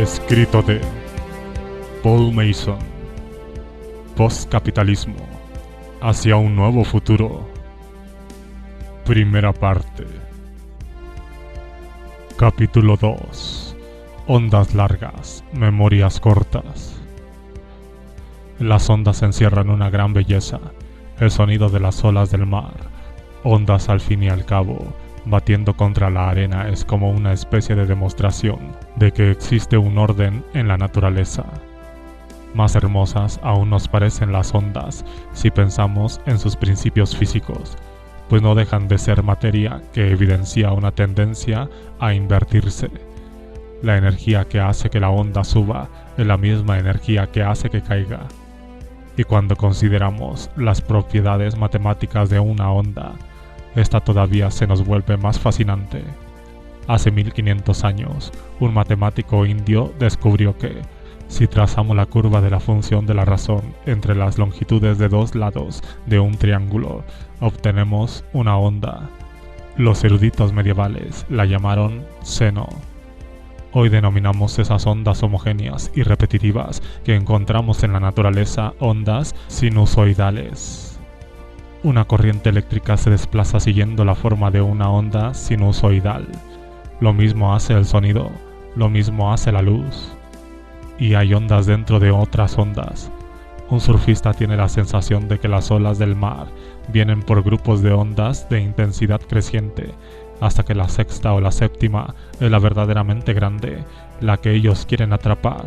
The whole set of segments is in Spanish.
Escrito de Paul Mason. Postcapitalismo hacia un nuevo futuro. Primera parte. Capítulo 2. Ondas largas, memorias cortas. Las ondas encierran una gran belleza, el sonido de las olas del mar. Ondas al fin y al cabo, batiendo contra la arena es como una especie de demostración de que existe un orden en la naturaleza. Más hermosas aún nos parecen las ondas si pensamos en sus principios físicos, pues no dejan de ser materia que evidencia una tendencia a invertirse. La energía que hace que la onda suba es la misma energía que hace que caiga. Y cuando consideramos las propiedades matemáticas de una onda, esta todavía se nos vuelve más fascinante. Hace 1500 años, un matemático indio descubrió que, si trazamos la curva de la función de la razón entre las longitudes de dos lados de un triángulo, obtenemos una onda. Los eruditos medievales la llamaron seno. Hoy denominamos esas ondas homogéneas y repetitivas que encontramos en la naturaleza ondas sinusoidales. Una corriente eléctrica se desplaza siguiendo la forma de una onda sinusoidal. Lo mismo hace el sonido, lo mismo hace la luz. Y hay ondas dentro de otras ondas. Un surfista tiene la sensación de que las olas del mar vienen por grupos de ondas de intensidad creciente, hasta que la sexta o la séptima es la verdaderamente grande, la que ellos quieren atrapar.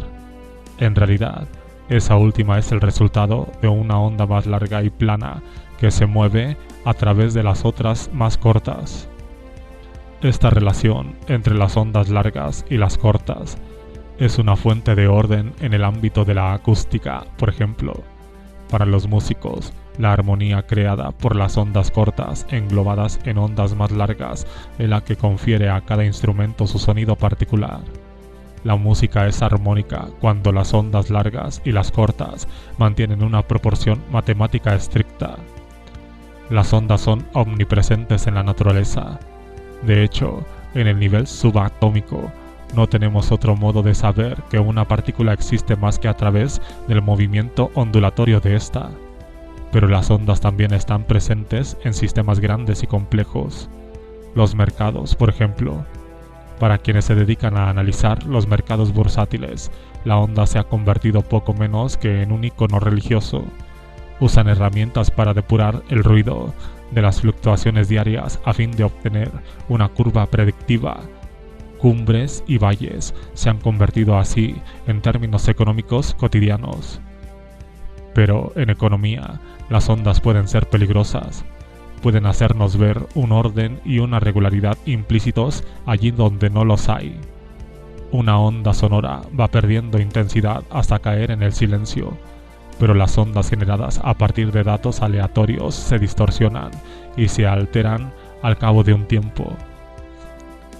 En realidad, esa última es el resultado de una onda más larga y plana que se mueve a través de las otras más cortas. Esta relación entre las ondas largas y las cortas es una fuente de orden en el ámbito de la acústica, por ejemplo. Para los músicos, la armonía creada por las ondas cortas englobadas en ondas más largas es la que confiere a cada instrumento su sonido particular. La música es armónica cuando las ondas largas y las cortas mantienen una proporción matemática estricta. Las ondas son omnipresentes en la naturaleza. De hecho, en el nivel subatómico, no tenemos otro modo de saber que una partícula existe más que a través del movimiento ondulatorio de ésta. Pero las ondas también están presentes en sistemas grandes y complejos. Los mercados, por ejemplo. Para quienes se dedican a analizar los mercados bursátiles, la onda se ha convertido poco menos que en un icono religioso. Usan herramientas para depurar el ruido de las fluctuaciones diarias a fin de obtener una curva predictiva. Cumbres y valles se han convertido así en términos económicos cotidianos. Pero en economía, las ondas pueden ser peligrosas. Pueden hacernos ver un orden y una regularidad implícitos allí donde no los hay. Una onda sonora va perdiendo intensidad hasta caer en el silencio, pero las ondas generadas a partir de datos aleatorios se distorsionan y se alteran al cabo de un tiempo.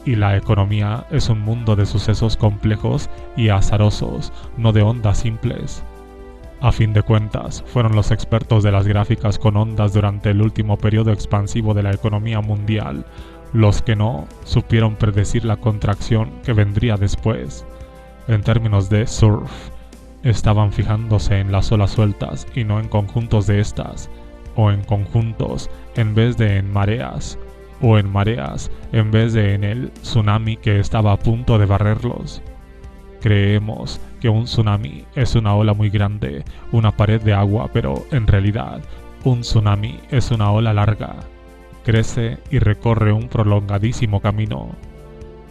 Y la economía es un mundo de sucesos complejos y azarosos, no de ondas simples. A fin de cuentas, fueron los expertos de las gráficas con ondas durante el último periodo expansivo de la economía mundial los que no supieron predecir la contracción que vendría después. En términos de surf, estaban fijándose en las olas sueltas y no en conjuntos de estas, o en conjuntos en vez de en mareas, o en mareas en vez de en el tsunami que estaba a punto de barrerlos. Creemos que un tsunami es una ola muy grande, una pared de agua, pero en realidad un tsunami es una ola larga. Crece y recorre un prolongadísimo camino.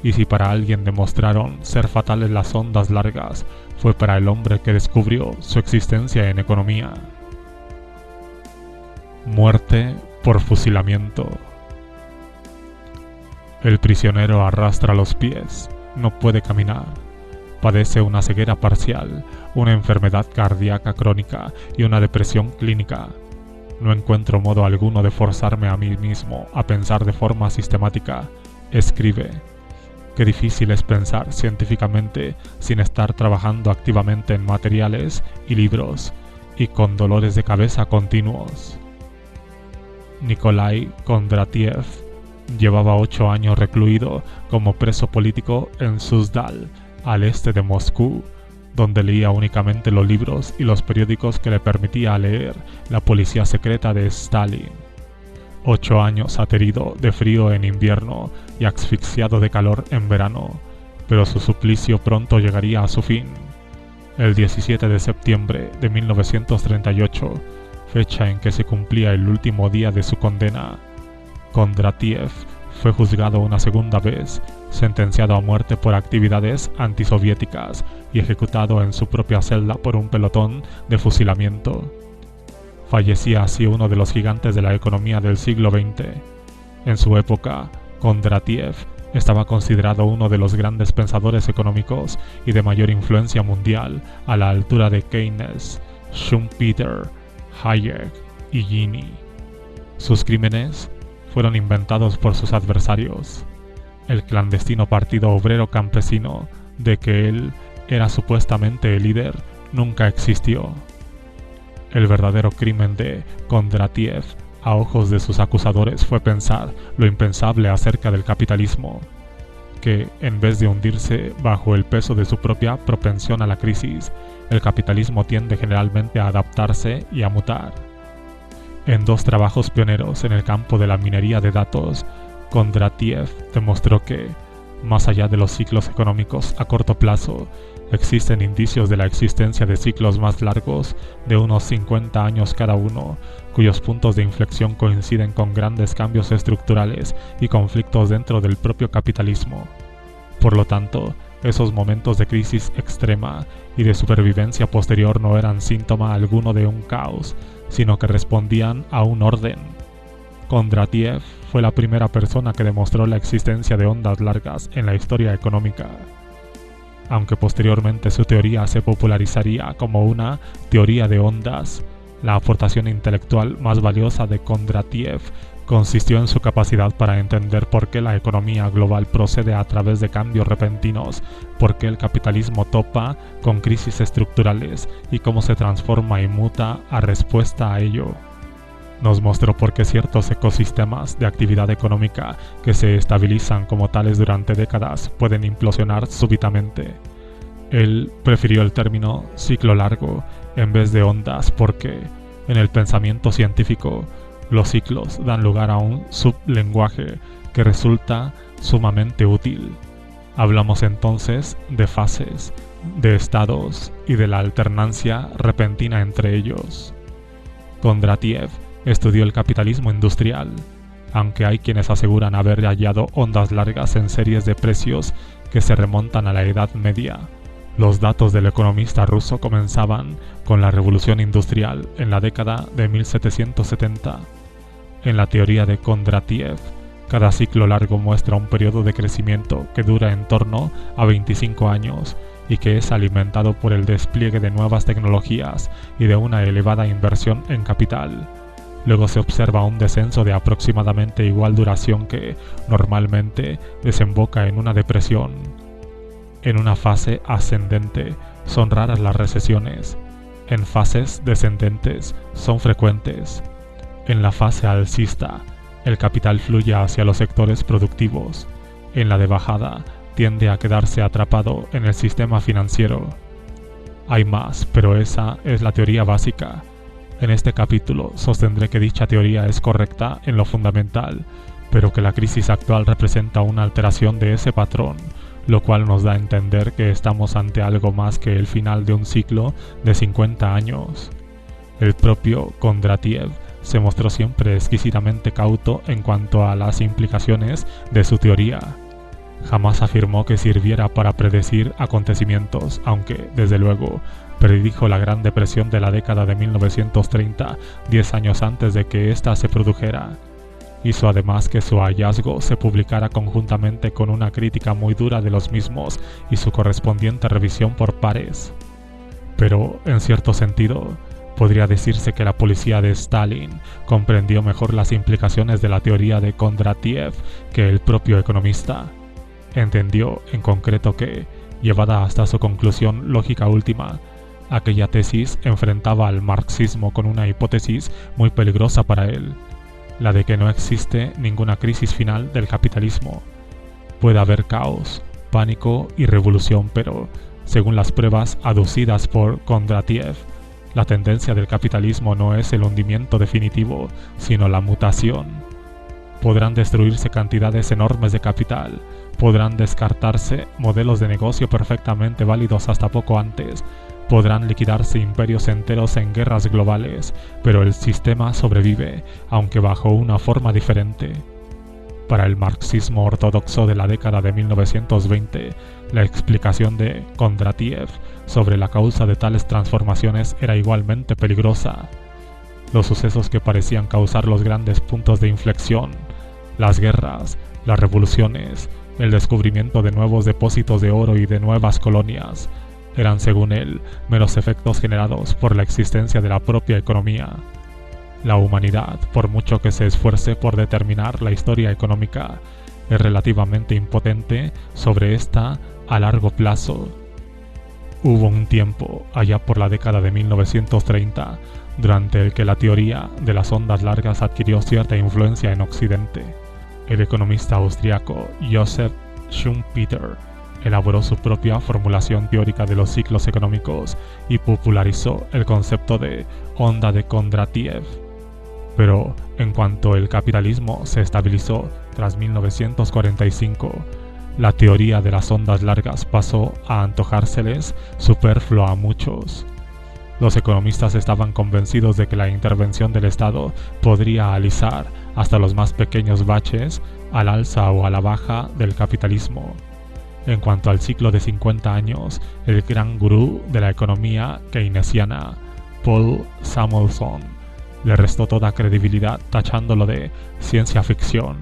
Y si para alguien demostraron ser fatales las ondas largas, fue para el hombre que descubrió su existencia en economía. Muerte por fusilamiento. El prisionero arrastra los pies, no puede caminar, padece una ceguera parcial, una enfermedad cardíaca crónica y una depresión clínica. No encuentro modo alguno de forzarme a mí mismo a pensar de forma sistemática. Escribe. Qué difícil es pensar científicamente sin estar trabajando activamente en materiales y libros, y con dolores de cabeza continuos. Nikolai Kondratiev llevaba 8 años recluido como preso político en Suzdal, al este de Moscú, donde leía únicamente los libros y los periódicos que le permitía leer la policía secreta de Stalin. 8 años aterido de frío en invierno y asfixiado de calor en verano, pero su suplicio pronto llegaría a su fin. El 17 de septiembre de 1938, fecha en que se cumplía el último día de su condena, Kondratiev fue juzgado una segunda vez, sentenciado a muerte por actividades antisoviéticas y ejecutado en su propia celda por un pelotón de fusilamiento. Fallecía así uno de los gigantes de la economía del siglo XX. En su época, Kondratiev estaba considerado uno de los grandes pensadores económicos y de mayor influencia mundial, a la altura de Keynes, Schumpeter, Hayek y Gini. Sus crímenes fueron inventados por sus adversarios. El clandestino Partido Obrero Campesino, de que él era supuestamente el líder, nunca existió. El verdadero crimen de Kondratiev, a ojos de sus acusadores, fue pensar lo impensable acerca del capitalismo, que, en vez de hundirse bajo el peso de su propia propensión a la crisis, el capitalismo tiende generalmente a adaptarse y a mutar. En 2 trabajos pioneros en el campo de la minería de datos, Kondratiev demostró que, más allá de los ciclos económicos a corto plazo, existen indicios de la existencia de ciclos más largos de unos 50 años cada uno, cuyos puntos de inflexión coinciden con grandes cambios estructurales y conflictos dentro del propio capitalismo. Por lo tanto, esos momentos de crisis extrema y de supervivencia posterior no eran síntoma alguno de un caos, sino que respondían a un orden. Kondratiev fue la primera persona que demostró la existencia de ondas largas en la historia económica. Aunque posteriormente su teoría se popularizaría como una teoría de ondas, la aportación intelectual más valiosa de Kondratiev consistió en su capacidad para entender por qué la economía global procede a través de cambios repentinos, por qué el capitalismo topa con crisis estructurales y cómo se transforma y muta a respuesta a ello. Nos mostró por qué ciertos ecosistemas de actividad económica que se estabilizan como tales durante décadas pueden implosionar súbitamente. Él prefirió el término ciclo largo en vez de ondas porque, en el pensamiento científico, los ciclos dan lugar a un sublenguaje que resulta sumamente útil. Hablamos entonces de fases, de estados y de la alternancia repentina entre ellos. Kondratiev estudió el capitalismo industrial, aunque hay quienes aseguran haber hallado ondas largas en series de precios que se remontan a la Edad Media. Los datos del economista ruso comenzaban con la revolución industrial en la década de 1770. En la teoría de Kondratiev, cada ciclo largo muestra un periodo de crecimiento que dura en torno a 25 años y que es alimentado por el despliegue de nuevas tecnologías y de una elevada inversión en capital. Luego se observa un descenso de aproximadamente igual duración que, normalmente, desemboca en una depresión. En una fase ascendente son raras las recesiones. En fases descendentes son frecuentes. En la fase alcista, el capital fluye hacia los sectores productivos. En la de bajada, tiende a quedarse atrapado en el sistema financiero. Hay más, pero esa es la teoría básica. En este capítulo sostendré que dicha teoría es correcta en lo fundamental, pero que la crisis actual representa una alteración de ese patrón, lo cual nos da a entender que estamos ante algo más que el final de un ciclo de 50 años. El propio Kondratiev se mostró siempre exquisitamente cauto en cuanto a las implicaciones de su teoría. Jamás afirmó que sirviera para predecir acontecimientos, aunque, desde luego, predijo la Gran Depresión de la década de 1930, 10 años antes de que ésta se produjera. Hizo además que su hallazgo se publicara conjuntamente con una crítica muy dura de los mismos y su correspondiente revisión por pares. Pero, en cierto sentido, podría decirse que la policía de Stalin comprendió mejor las implicaciones de la teoría de Kondratiev que el propio economista. Entendió, en concreto, que, llevada hasta su conclusión lógica última, aquella tesis enfrentaba al marxismo con una hipótesis muy peligrosa para él, la de que no existe ninguna crisis final del capitalismo. Puede haber caos, pánico y revolución, pero, según las pruebas aducidas por Kondratiev, la tendencia del capitalismo no es el hundimiento definitivo, sino la mutación. Podrán destruirse cantidades enormes de capital, podrán descartarse modelos de negocio perfectamente válidos hasta poco antes, podrán liquidarse imperios enteros en guerras globales, pero el sistema sobrevive, aunque bajo una forma diferente. Para el marxismo ortodoxo de la década de 1920, la explicación de Kondratiev sobre la causa de tales transformaciones era igualmente peligrosa. Los sucesos que parecían causar los grandes puntos de inflexión, las guerras, las revoluciones, el descubrimiento de nuevos depósitos de oro y de nuevas colonias, eran según él meros efectos generados por la existencia de la propia economía. La humanidad, por mucho que se esfuerce por determinar la historia económica, es relativamente impotente sobre esta a largo plazo. Hubo un tiempo, allá por la década de 1930, durante el que la teoría de las ondas largas adquirió cierta influencia en Occidente. El economista austriaco Joseph Schumpeter elaboró su propia formulación teórica de los ciclos económicos y popularizó el concepto de onda de Kondratiev. Pero en cuanto el capitalismo se estabilizó tras 1945, la teoría de las ondas largas pasó a antojárseles superflua a muchos. Los economistas estaban convencidos de que la intervención del Estado podría alisar hasta los más pequeños baches al alza o a la baja del capitalismo. En cuanto al ciclo de 50 años, el gran gurú de la economía keynesiana, Paul Samuelson, le restó toda credibilidad tachándolo de ciencia ficción.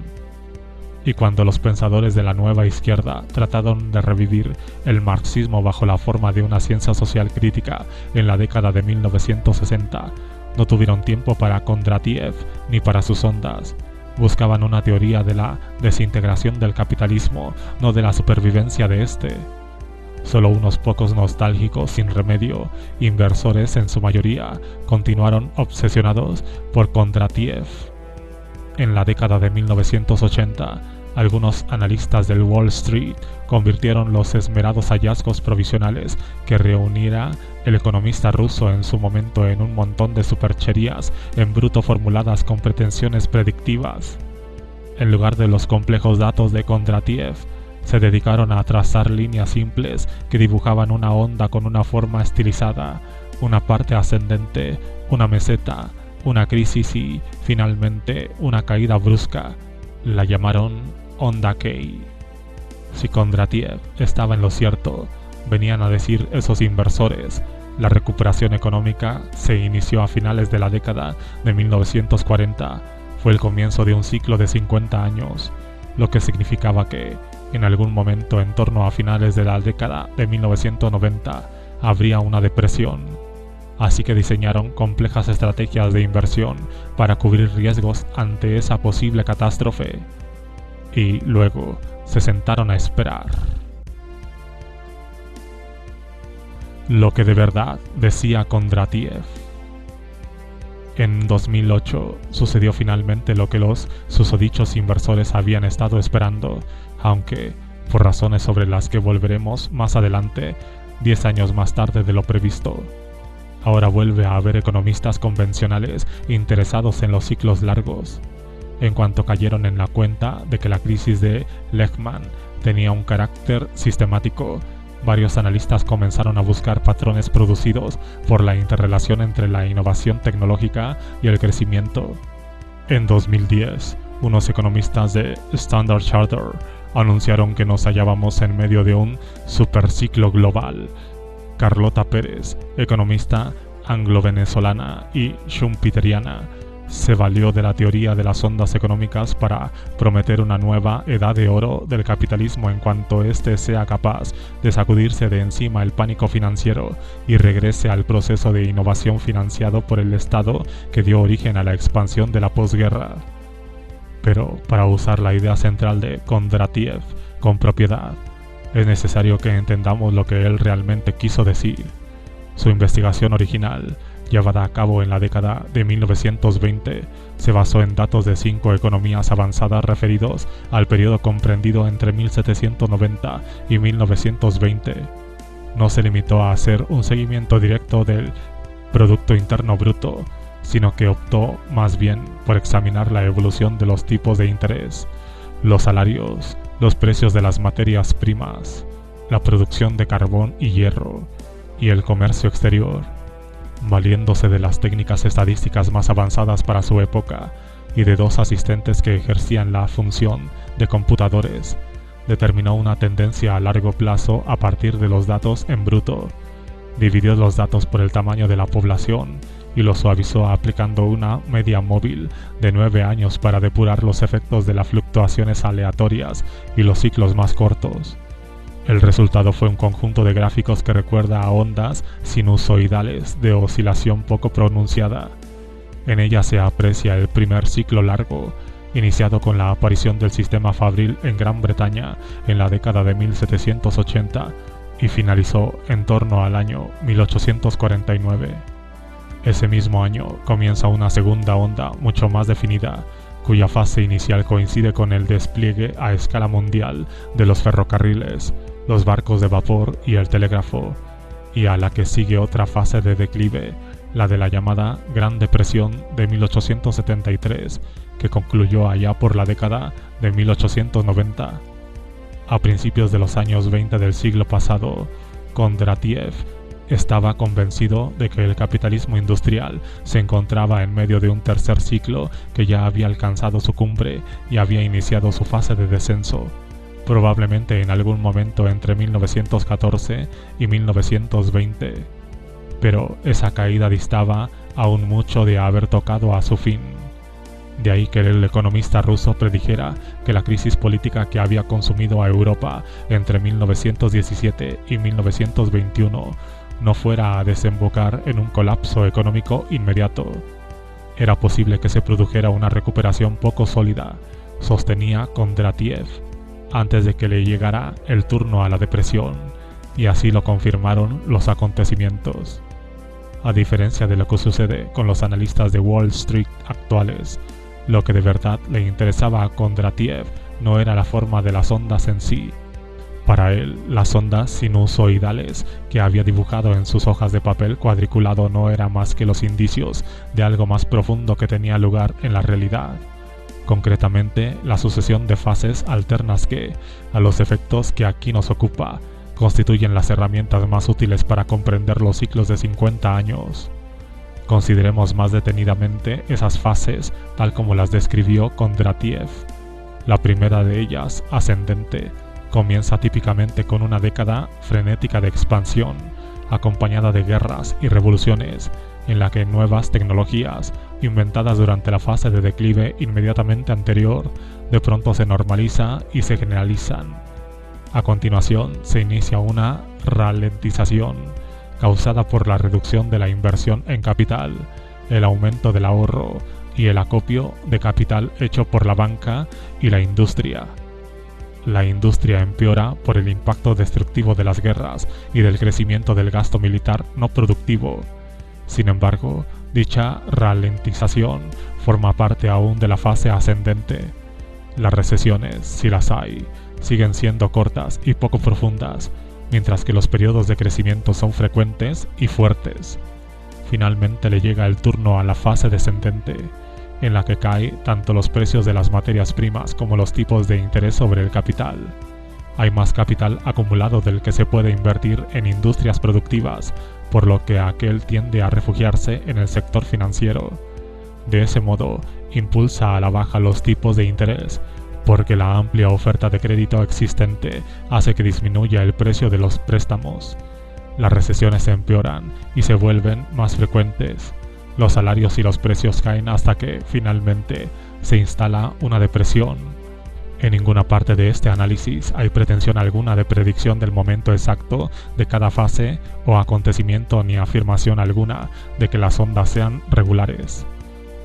Y cuando los pensadores de la nueva izquierda trataron de revivir el marxismo bajo la forma de una ciencia social crítica en la década de 1960, no tuvieron tiempo para Kondratiev ni para sus ondas. Buscaban una teoría de la desintegración del capitalismo, no de la supervivencia de este. Solo unos pocos nostálgicos sin remedio, inversores en su mayoría, continuaron obsesionados por Kondratiev. En la década de 1980, algunos analistas del Wall Street convirtieron los esmerados hallazgos provisionales que reuniera el economista ruso en su momento en un montón de supercherías en bruto formuladas con pretensiones predictivas. En lugar de los complejos datos de Kondratiev, se dedicaron a trazar líneas simples que dibujaban una onda con una forma estilizada, una parte ascendente, una meseta, una crisis y, finalmente, una caída brusca. La llamaron onda K. Si Kondratiev estaba en lo cierto, venían a decir esos inversores, la recuperación económica se inició a finales de la década de 1940, fue el comienzo de un ciclo de 50 años, lo que significaba que, en algún momento en torno a finales de la década de 1990, habría una depresión. Así que diseñaron complejas estrategias de inversión para cubrir riesgos ante esa posible catástrofe. Y luego se sentaron a esperar. Lo que de verdad decía Kondratiev. En 2008 sucedió finalmente lo que los susodichos inversores habían estado esperando, aunque, por razones sobre las que volveremos más adelante, 10 años más tarde de lo previsto. Ahora vuelve a haber economistas convencionales interesados en los ciclos largos. En cuanto cayeron en la cuenta de que la crisis de Lehman tenía un carácter sistemático, varios analistas comenzaron a buscar patrones producidos por la interrelación entre la innovación tecnológica y el crecimiento. En 2010, unos economistas de Standard Chartered anunciaron que nos hallábamos en medio de un superciclo global. Carlota Pérez, economista anglo-venezolana y schumpeteriana, se valió de la teoría de las ondas económicas para prometer una nueva edad de oro del capitalismo en cuanto éste sea capaz de sacudirse de encima el pánico financiero y regrese al proceso de innovación financiado por el Estado que dio origen a la expansión de la posguerra. Pero para usar la idea central de Kondratiev con propiedad, es necesario que entendamos lo que él realmente quiso decir. Su investigación original, llevada a cabo en la década de 1920, se basó en datos de 5 economías avanzadas referidos al periodo comprendido entre 1790 y 1920. No se limitó a hacer un seguimiento directo del Producto Interno Bruto, sino que optó más bien por examinar la evolución de los tipos de interés, los salarios, los precios de las materias primas, la producción de carbón y hierro, y el comercio exterior. Valiéndose de las técnicas estadísticas más avanzadas para su época y de 2 asistentes que ejercían la función de computadores, determinó una tendencia a largo plazo a partir de los datos en bruto. Dividió los datos por el tamaño de la población y lo suavizó aplicando una media móvil de 9 años para depurar los efectos de las fluctuaciones aleatorias y los ciclos más cortos. El resultado fue un conjunto de gráficos que recuerda a ondas sinusoidales de oscilación poco pronunciada. En ella se aprecia el primer ciclo largo, iniciado con la aparición del sistema fabril en Gran Bretaña en la década de 1780 y finalizó en torno al año 1849. Ese mismo año comienza una segunda onda mucho más definida, cuya fase inicial coincide con el despliegue a escala mundial de los ferrocarriles, los barcos de vapor y el telégrafo, y a la que sigue otra fase de declive, la de la llamada Gran Depresión de 1873, que concluyó allá por la década de 1890. A principios de los años 20 del siglo pasado, Kondratiev estaba convencido de que el capitalismo industrial se encontraba en medio de un tercer ciclo que ya había alcanzado su cumbre y había iniciado su fase de descenso, probablemente en algún momento entre 1914 y 1920. Pero esa caída distaba aún mucho de haber tocado a su fin. De ahí que el economista ruso predijera que la crisis política que había consumido a Europa entre 1917 y 1921 no fuera a desembocar en un colapso económico inmediato. Era posible que se produjera una recuperación poco sólida, sostenía Kondratiev, antes de que le llegara el turno a la depresión, y así lo confirmaron los acontecimientos. A diferencia de lo que sucede con los analistas de Wall Street actuales, lo que de verdad le interesaba a Kondratiev no era la forma de las ondas en sí. Para él, las ondas sinusoidales que había dibujado en sus hojas de papel cuadriculado no eran más que los indicios de algo más profundo que tenía lugar en la realidad. Concretamente, la sucesión de fases alternas que, a los efectos que aquí nos ocupa, constituyen las herramientas más útiles para comprender los ciclos de 50 años. Consideremos más detenidamente esas fases tal como las describió Kondratiev. La primera de ellas, ascendente, comienza típicamente con una década frenética de expansión, acompañada de guerras y revoluciones, en la que nuevas tecnologías, inventadas durante la fase de declive inmediatamente anterior, de pronto se normaliza y se generalizan. A continuación se inicia una ralentización, causada por la reducción de la inversión en capital, el aumento del ahorro y el acopio de capital hecho por la banca y la industria. La industria empeora por el impacto destructivo de las guerras y del crecimiento del gasto militar no productivo. Sin embargo, dicha ralentización forma parte aún de la fase ascendente. Las recesiones, si las hay, siguen siendo cortas y poco profundas, mientras que los periodos de crecimiento son frecuentes y fuertes. Finalmente le llega el turno a la fase descendente, en la que cae tanto los precios de las materias primas como los tipos de interés sobre el capital. Hay más capital acumulado del que se puede invertir en industrias productivas, por lo que aquel tiende a refugiarse en el sector financiero. De ese modo, impulsa a la baja los tipos de interés, porque la amplia oferta de crédito existente hace que disminuya el precio de los préstamos. Las recesiones se empeoran y se vuelven más frecuentes. Los salarios y los precios caen hasta que, finalmente, se instala una depresión. En ninguna parte de este análisis hay pretensión alguna de predicción del momento exacto de cada fase o acontecimiento ni afirmación alguna de que las ondas sean regulares.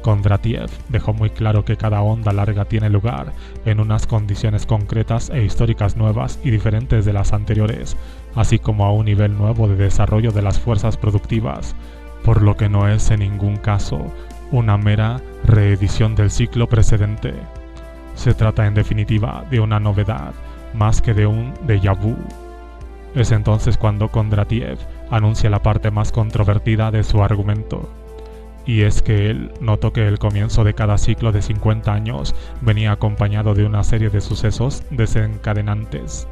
Kondratiev dejó muy claro que cada onda larga tiene lugar en unas condiciones concretas e históricas nuevas y diferentes de las anteriores, así como a un nivel nuevo de desarrollo de las fuerzas productivas, por lo que no es en ningún caso una mera reedición del ciclo precedente. Se trata en definitiva de una novedad más que de un déjà vu. Es entonces cuando Kondratiev anuncia la parte más controvertida de su argumento, y es que él notó que el comienzo de cada ciclo de 50 años venía acompañado de una serie de sucesos desencadenantes.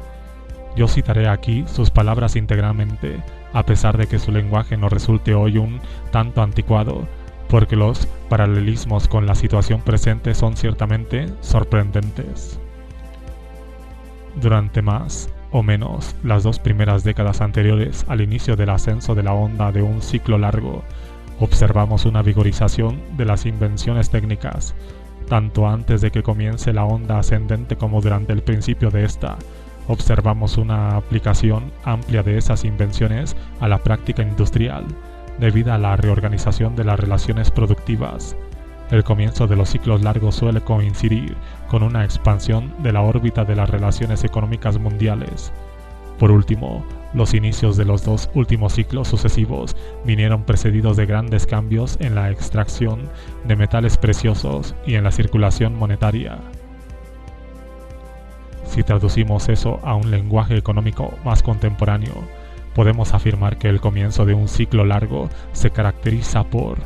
Yo citaré aquí sus palabras íntegramente, a pesar de que su lenguaje nos resulte hoy un tanto anticuado, porque los paralelismos con la situación presente son ciertamente sorprendentes. Durante más o menos las 2 primeras décadas anteriores al inicio del ascenso de la onda de un ciclo largo, observamos una vigorización de las invenciones técnicas, tanto antes de que comience la onda ascendente como durante el principio de esta. Observamos una aplicación amplia de esas invenciones a la práctica industrial, debido a la reorganización de las relaciones productivas. El comienzo de los ciclos largos suele coincidir con una expansión de la órbita de las relaciones económicas mundiales. Por último, los inicios de los 2 últimos ciclos sucesivos vinieron precedidos de grandes cambios en la extracción de metales preciosos y en la circulación monetaria. Si traducimos eso a un lenguaje económico más contemporáneo, podemos afirmar que el comienzo de un ciclo largo se caracteriza por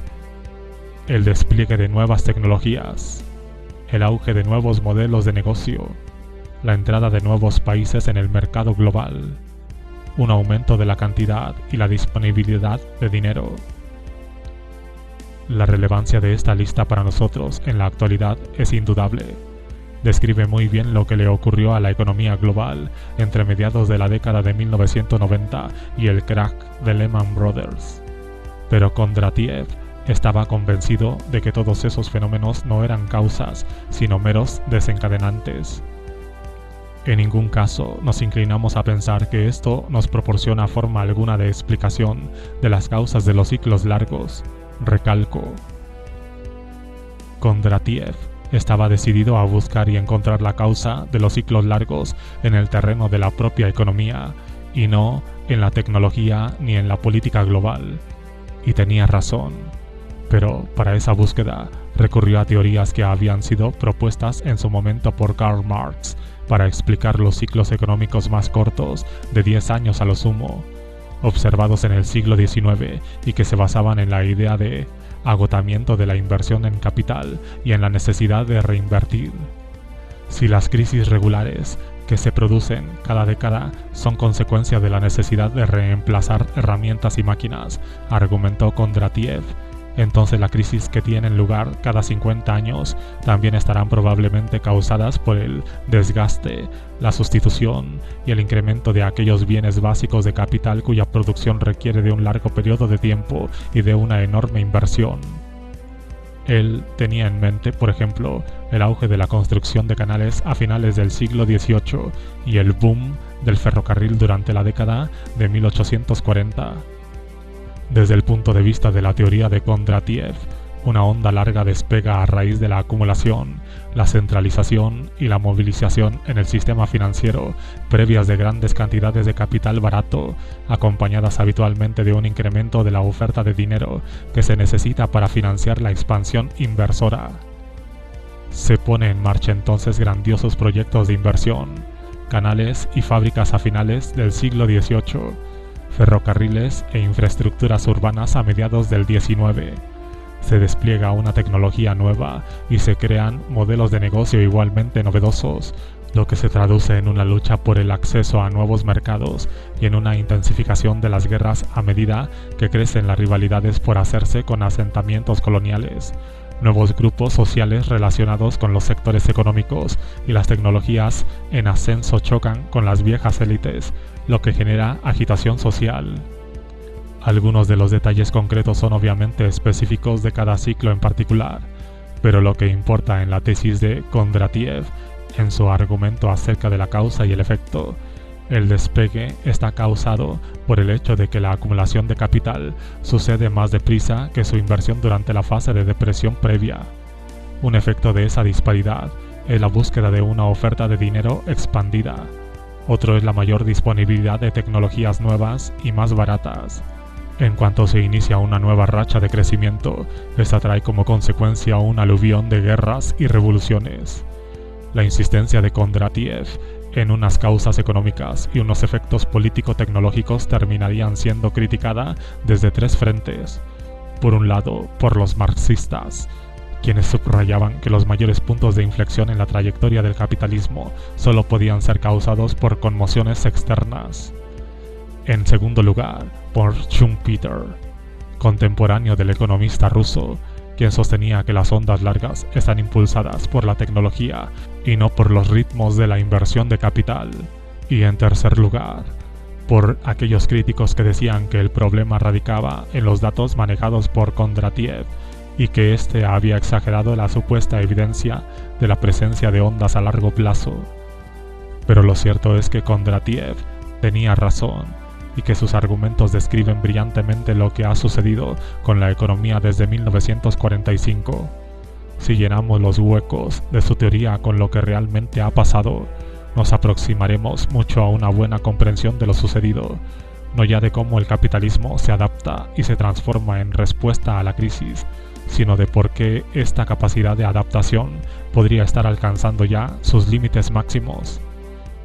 el despliegue de nuevas tecnologías, el auge de nuevos modelos de negocio, la entrada de nuevos países en el mercado global, un aumento de la cantidad y la disponibilidad de dinero. La relevancia de esta lista para nosotros en la actualidad es indudable. Describe muy bien lo que le ocurrió a la economía global entre mediados de la década de 1990 y el crack de Lehman Brothers. Pero Kondratiev estaba convencido de que todos esos fenómenos no eran causas, sino meros desencadenantes. En ningún caso nos inclinamos a pensar que esto nos proporciona forma alguna de explicación de las causas de los ciclos largos. Recalco. Kondratiev estaba decidido a buscar y encontrar la causa de los ciclos largos en el terreno de la propia economía, y no en la tecnología ni en la política global. Y tenía razón. Pero para esa búsqueda recurrió a teorías que habían sido propuestas en su momento por Karl Marx para explicar los ciclos económicos más cortos, de 10 años a lo sumo, observados en el siglo XIX y que se basaban en la idea de agotamiento de la inversión en capital y en la necesidad de reinvertir. Si las crisis regulares que se producen cada década son consecuencia de la necesidad de reemplazar herramientas y máquinas, argumentó Kondratiev, entonces la crisis que tienen lugar cada 50 años también estarán probablemente causadas por el desgaste, la sustitución y el incremento de aquellos bienes básicos de capital cuya producción requiere de un largo periodo de tiempo y de una enorme inversión. Él tenía en mente, por ejemplo, el auge de la construcción de canales a finales del siglo XVIII y el boom del ferrocarril durante la década de 1840. Desde el punto de vista de la teoría de Kondratiev, una onda larga despega a raíz de la acumulación, la centralización y la movilización en el sistema financiero previas de grandes cantidades de capital barato, acompañadas habitualmente de un incremento de la oferta de dinero que se necesita para financiar la expansión inversora. Se pone en marcha entonces grandiosos proyectos de inversión, canales y fábricas a finales del siglo XVIII, ferrocarriles e infraestructuras urbanas a mediados del XIX. Se despliega una tecnología nueva y se crean modelos de negocio igualmente novedosos, lo que se traduce en una lucha por el acceso a nuevos mercados y en una intensificación de las guerras a medida que crecen las rivalidades por hacerse con asentamientos coloniales. Nuevos grupos sociales relacionados con los sectores económicos y las tecnologías en ascenso chocan con las viejas élites, lo que genera agitación social. Algunos de los detalles concretos son obviamente específicos de cada ciclo en particular, pero lo que importa en la tesis de Kondratiev, en su argumento acerca de la causa y el efecto, el despegue está causado por el hecho de que la acumulación de capital sucede más deprisa que su inversión durante la fase de depresión previa. Un efecto de esa disparidad es la búsqueda de una oferta de dinero expandida. Otro es la mayor disponibilidad de tecnologías nuevas y más baratas. En cuanto se inicia una nueva racha de crecimiento, esta trae como consecuencia un aluvión de guerras y revoluciones. La insistencia de Kondratiev en unas causas económicas y unos efectos político-tecnológicos terminarían siendo criticada desde tres frentes. Por un lado, por los marxistas, quienes subrayaban que los mayores puntos de inflexión en la trayectoria del capitalismo solo podían ser causados por conmociones externas. En segundo lugar, por Schumpeter, contemporáneo del economista ruso, quien sostenía que las ondas largas están impulsadas por la tecnología y no por los ritmos de la inversión de capital. Y en tercer lugar, por aquellos críticos que decían que el problema radicaba en los datos manejados por Kondratiev y que éste había exagerado la supuesta evidencia de la presencia de ondas a largo plazo. Pero lo cierto es que Kondratiev tenía razón, y que sus argumentos describen brillantemente lo que ha sucedido con la economía desde 1945. Si llenamos los huecos de su teoría con lo que realmente ha pasado, nos aproximaremos mucho a una buena comprensión de lo sucedido, no ya de cómo el capitalismo se adapta y se transforma en respuesta a la crisis, sino de por qué esta capacidad de adaptación podría estar alcanzando ya sus límites máximos.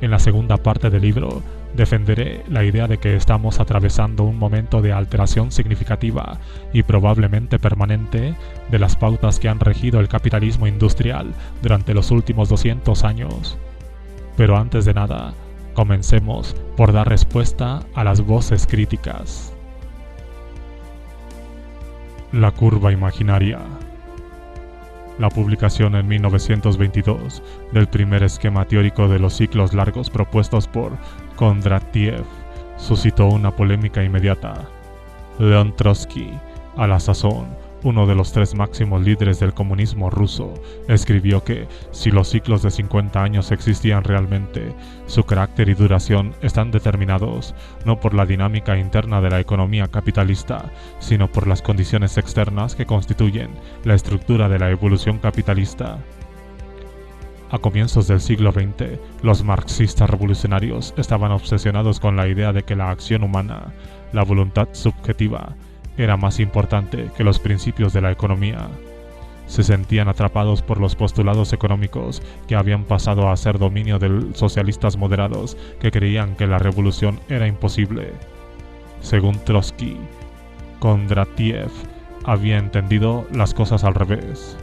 En la segunda parte del libro, defenderé la idea de que estamos atravesando un momento de alteración significativa y probablemente permanente de las pautas que han regido el capitalismo industrial durante los últimos 200 años. Pero antes de nada, comencemos por dar respuesta a las voces críticas. La curva imaginaria. La publicación en 1922 del primer esquema teórico de los ciclos largos propuestos por Kondratiev suscitó una polémica inmediata. León Trotsky, a la sazón uno de los tres máximos líderes del comunismo ruso, escribió que, si los ciclos de 50 años existían realmente, su carácter y duración están determinados no por la dinámica interna de la economía capitalista, sino por las condiciones externas que constituyen la estructura de la evolución capitalista. A comienzos del siglo XX, los marxistas revolucionarios estaban obsesionados con la idea de que la acción humana, la voluntad subjetiva, era más importante que los principios de la economía. Se sentían atrapados por los postulados económicos que habían pasado a ser dominio de socialistas moderados que creían que la revolución era imposible. Según Trotsky, Kondratiev había entendido las cosas al revés.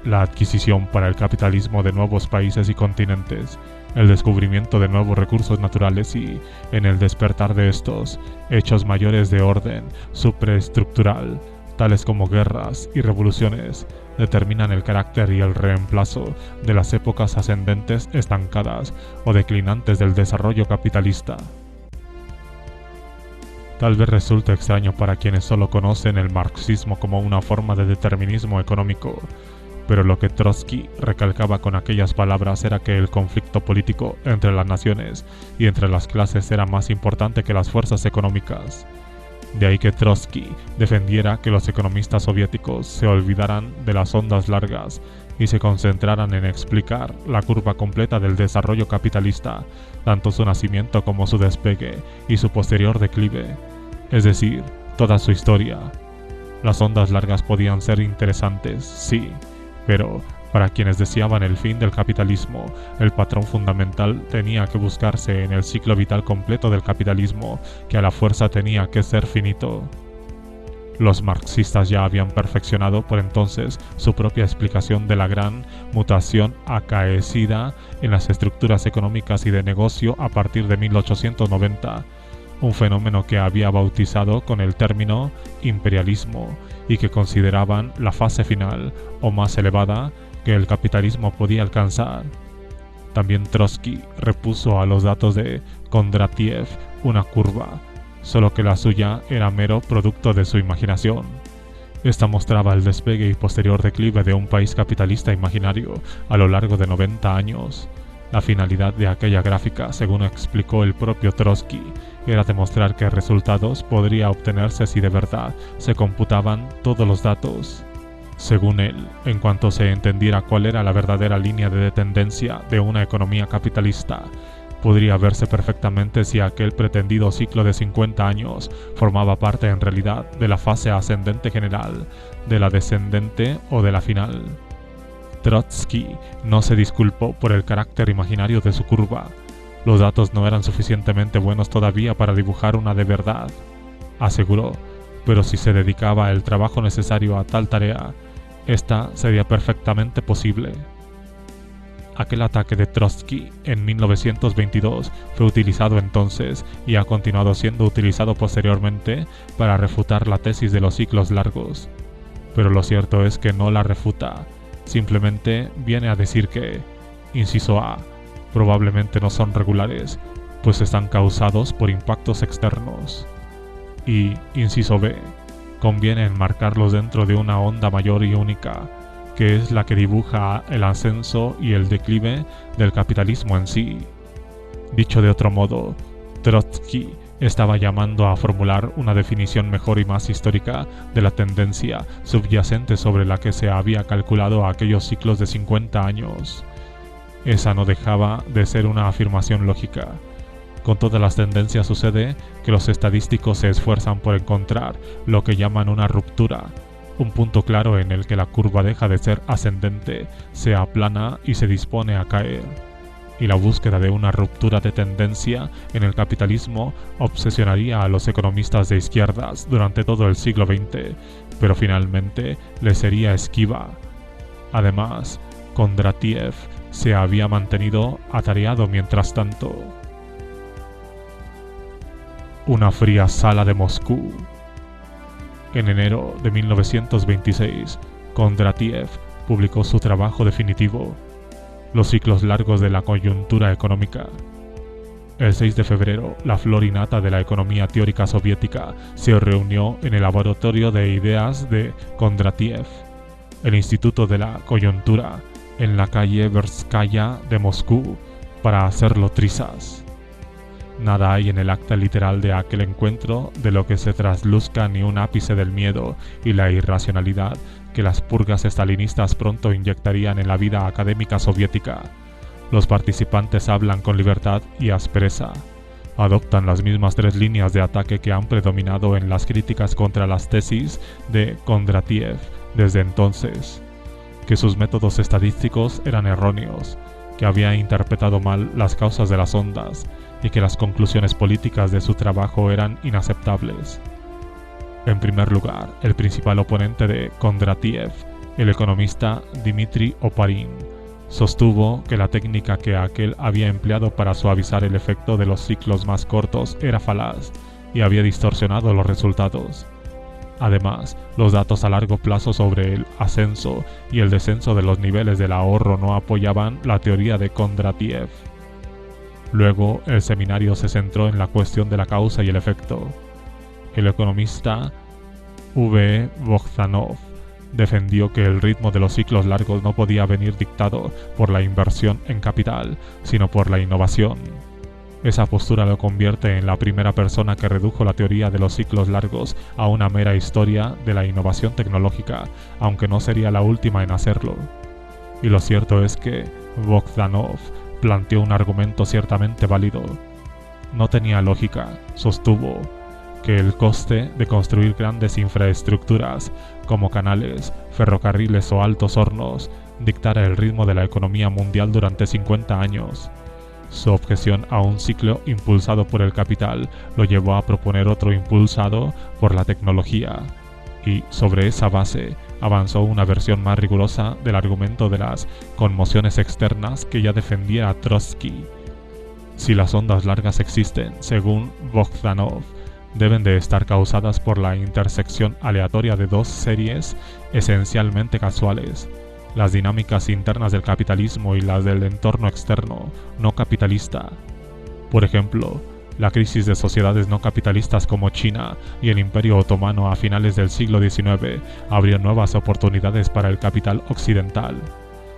La adquisición para el capitalismo de nuevos países y continentes, el descubrimiento de nuevos recursos naturales y, en el despertar de estos, hechos mayores de orden supraestructural, tales como guerras y revoluciones, determinan el carácter y el reemplazo de las épocas ascendentes estancadas o declinantes del desarrollo capitalista. Tal vez resulte extraño para quienes solo conocen el marxismo como una forma de determinismo económico, pero lo que Trotsky recalcaba con aquellas palabras era que el conflicto político entre las naciones y entre las clases era más importante que las fuerzas económicas. De ahí que Trotsky defendiera que los economistas soviéticos se olvidaran de las ondas largas y se concentraran en explicar la curva completa del desarrollo capitalista, tanto su nacimiento como su despegue y su posterior declive, es decir, toda su historia. Las ondas largas podían ser interesantes, sí, pero para quienes deseaban el fin del capitalismo, el patrón fundamental tenía que buscarse en el ciclo vital completo del capitalismo, que a la fuerza tenía que ser finito. Los marxistas ya habían perfeccionado por entonces su propia explicación de la gran mutación acaecida en las estructuras económicas y de negocio a partir de 1890, un fenómeno que había bautizado con el término imperialismo y que consideraban la fase final o más elevada que el capitalismo podía alcanzar. También Trotsky repuso a los datos de Kondratiev una curva, solo que la suya era mero producto de su imaginación. Esta mostraba el despegue y posterior declive de un país capitalista imaginario a lo largo de 90 años. La finalidad de aquella gráfica, según explicó el propio Trotsky, era demostrar qué resultados podría obtenerse si de verdad se computaban todos los datos. Según él, en cuanto se entendiera cuál era la verdadera línea de tendencia de una economía capitalista, podría verse perfectamente si aquel pretendido ciclo de 50 años formaba parte en realidad de la fase ascendente general, de la descendente o de la final. Trotsky no se disculpó por el carácter imaginario de su curva. Los datos no eran suficientemente buenos todavía para dibujar una de verdad, aseguró, pero si se dedicaba el trabajo necesario a tal tarea, esta sería perfectamente posible. Aquel ataque de Trotsky en 1922 fue utilizado entonces y ha continuado siendo utilizado posteriormente para refutar la tesis de los ciclos largos. Pero lo cierto es que no la refuta, simplemente viene a decir que, inciso A, probablemente no son regulares, pues están causados por impactos externos. Y, inciso B, conviene enmarcarlos dentro de una onda mayor y única, que es la que dibuja el ascenso y el declive del capitalismo en sí. Dicho de otro modo, Trotsky estaba llamando a formular una definición mejor y más histórica de la tendencia subyacente sobre la que se había calculado aquellos ciclos de 50 años. Esa no dejaba de ser una afirmación lógica. Con todas las tendencias sucede que los estadísticos se esfuerzan por encontrar lo que llaman una ruptura, un punto claro en el que la curva deja de ser ascendente, se aplana y se dispone a caer. Y la búsqueda de una ruptura de tendencia en el capitalismo obsesionaría a los economistas de izquierdas durante todo el siglo XX, pero finalmente les sería esquiva. Además, Kondratiev se había mantenido atareado mientras tanto. Una fría sala de Moscú. En enero de 1926, Kondratiev publicó su trabajo definitivo, Los ciclos largos de la coyuntura económica. El 6 de febrero, la flor y nata de la economía teórica soviética se reunió en el laboratorio de ideas de Kondratiev, el Instituto de la Coyuntura, en la calle Verskaya de Moscú, para hacerlo trizas. Nada hay en el acta literal de aquel encuentro de lo que se trasluzca ni un ápice del miedo y la irracionalidad que las purgas estalinistas pronto inyectarían en la vida académica soviética. Los participantes hablan con libertad y aspereza. Adoptan las mismas 3 líneas de ataque que han predominado en las críticas contra las tesis de Kondratiev desde entonces: que sus métodos estadísticos eran erróneos, que había interpretado mal las causas de las ondas y que las conclusiones políticas de su trabajo eran inaceptables. En primer lugar, el principal oponente de Kondratiev, el economista Dmitry Oparin, sostuvo que la técnica que aquel había empleado para suavizar el efecto de los ciclos más cortos era falaz y había distorsionado los resultados. Además, los datos a largo plazo sobre el ascenso y el descenso de los niveles del ahorro no apoyaban la teoría de Kondratiev. Luego, el seminario se centró en la cuestión de la causa y el efecto. El economista V. Bogdanov defendió que el ritmo de los ciclos largos no podía venir dictado por la inversión en capital, sino por la innovación. Esa postura lo convierte en la primera persona que redujo la teoría de los ciclos largos a una mera historia de la innovación tecnológica, aunque no sería la última en hacerlo. Y lo cierto es que Bogdanov planteó un argumento ciertamente válido. No tenía lógica, sostuvo, que el coste de construir grandes infraestructuras como canales, ferrocarriles o altos hornos dictara el ritmo de la economía mundial durante 50 años. Su objeción a un ciclo impulsado por el capital lo llevó a proponer otro impulsado por la tecnología, y sobre esa base avanzó una versión más rigurosa del argumento de las conmociones externas que ya defendía Trotsky. Si las ondas largas existen, según Bogdanov, deben de estar causadas por la intersección aleatoria de 2 series esencialmente casuales: las dinámicas internas del capitalismo y las del entorno externo no capitalista. Por ejemplo, la crisis de sociedades no capitalistas como China y el Imperio Otomano a finales del siglo XIX abrió nuevas oportunidades para el capital occidental.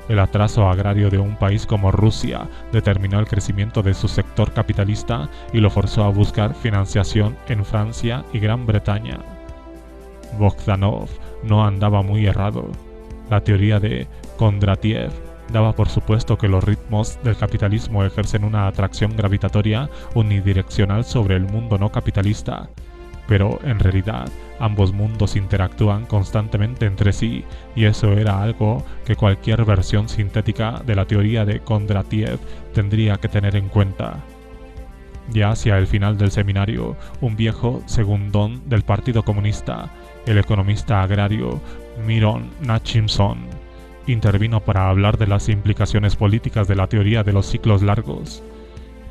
El atraso agrario de un país como Rusia determinó el crecimiento de su sector capitalista y lo forzó a buscar financiación en Francia y Gran Bretaña. Bogdanov no andaba muy errado. La teoría de Kondratiev Daba por supuesto que los ritmos del capitalismo ejercen una atracción gravitatoria unidireccional sobre el mundo no capitalista, pero en realidad ambos mundos interactúan constantemente entre sí, y eso era algo que cualquier versión sintética de la teoría de Kondratiev tendría que tener en cuenta. Ya hacia el final del seminario, un viejo segundón del Partido Comunista, el economista agrario Miron Nachimson, intervino para hablar de las implicaciones políticas de la teoría de los ciclos largos.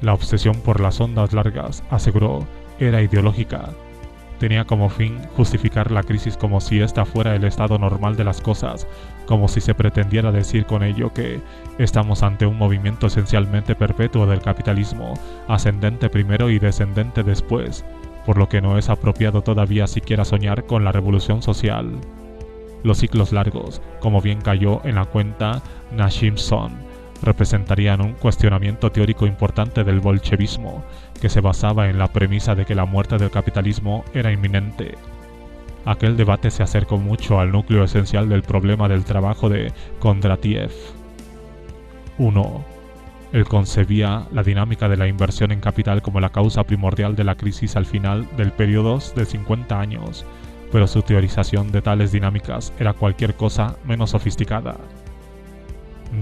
La obsesión por las ondas largas, aseguró, era ideológica. Tenía como fin justificar la crisis como si ésta fuera el estado normal de las cosas, como si se pretendiera decir con ello que estamos ante un movimiento esencialmente perpetuo del capitalismo, ascendente primero y descendente después, por lo que no es apropiado todavía siquiera soñar con la revolución social. Los ciclos largos, como bien cayó en la cuenta Nachimson, representarían un cuestionamiento teórico importante del bolchevismo, que se basaba en la premisa de que la muerte del capitalismo era inminente. Aquel debate se acercó mucho al núcleo esencial del problema del trabajo de Kondratiev. 1. Él concebía la dinámica de la inversión en capital como la causa primordial de la crisis al final del periodo de 50 años, pero su teorización de tales dinámicas era cualquier cosa menos sofisticada.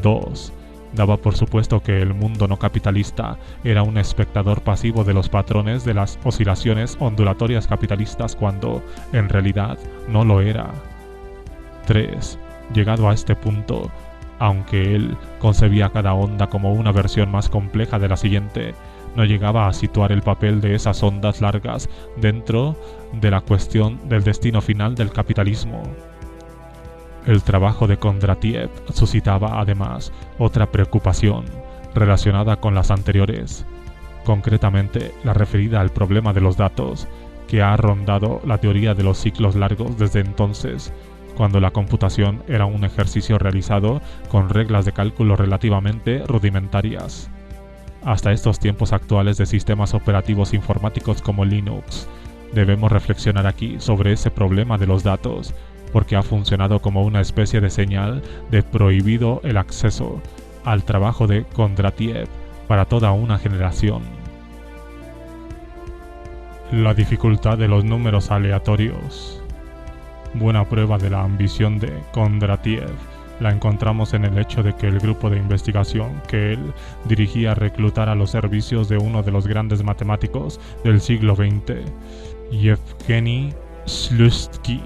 2. Daba por supuesto que el mundo no capitalista era un espectador pasivo de los patrones de las oscilaciones ondulatorias capitalistas cuando, en realidad, no lo era. 3. Llegado a este punto, aunque él concebía cada onda como una versión más compleja de la siguiente, no llegaba a situar el papel de esas ondas largas dentro de la cuestión del destino final del capitalismo. El trabajo de Kondratiev suscitaba además otra preocupación relacionada con las anteriores, concretamente la referida al problema de los datos, que ha rondado la teoría de los ciclos largos desde entonces, cuando la computación era un ejercicio realizado con reglas de cálculo relativamente rudimentarias. Hasta estos tiempos actuales de sistemas operativos informáticos como Linux, debemos reflexionar aquí sobre ese problema de los datos, porque ha funcionado como una especie de señal de prohibido el acceso al trabajo de Kondratiev para toda una generación. La dificultad de los números aleatorios. Buena prueba de la ambición de Kondratiev la encontramos en el hecho de que el grupo de investigación que él dirigía reclutara los servicios de uno de los grandes matemáticos del siglo XX, Yevgeny Slutsky.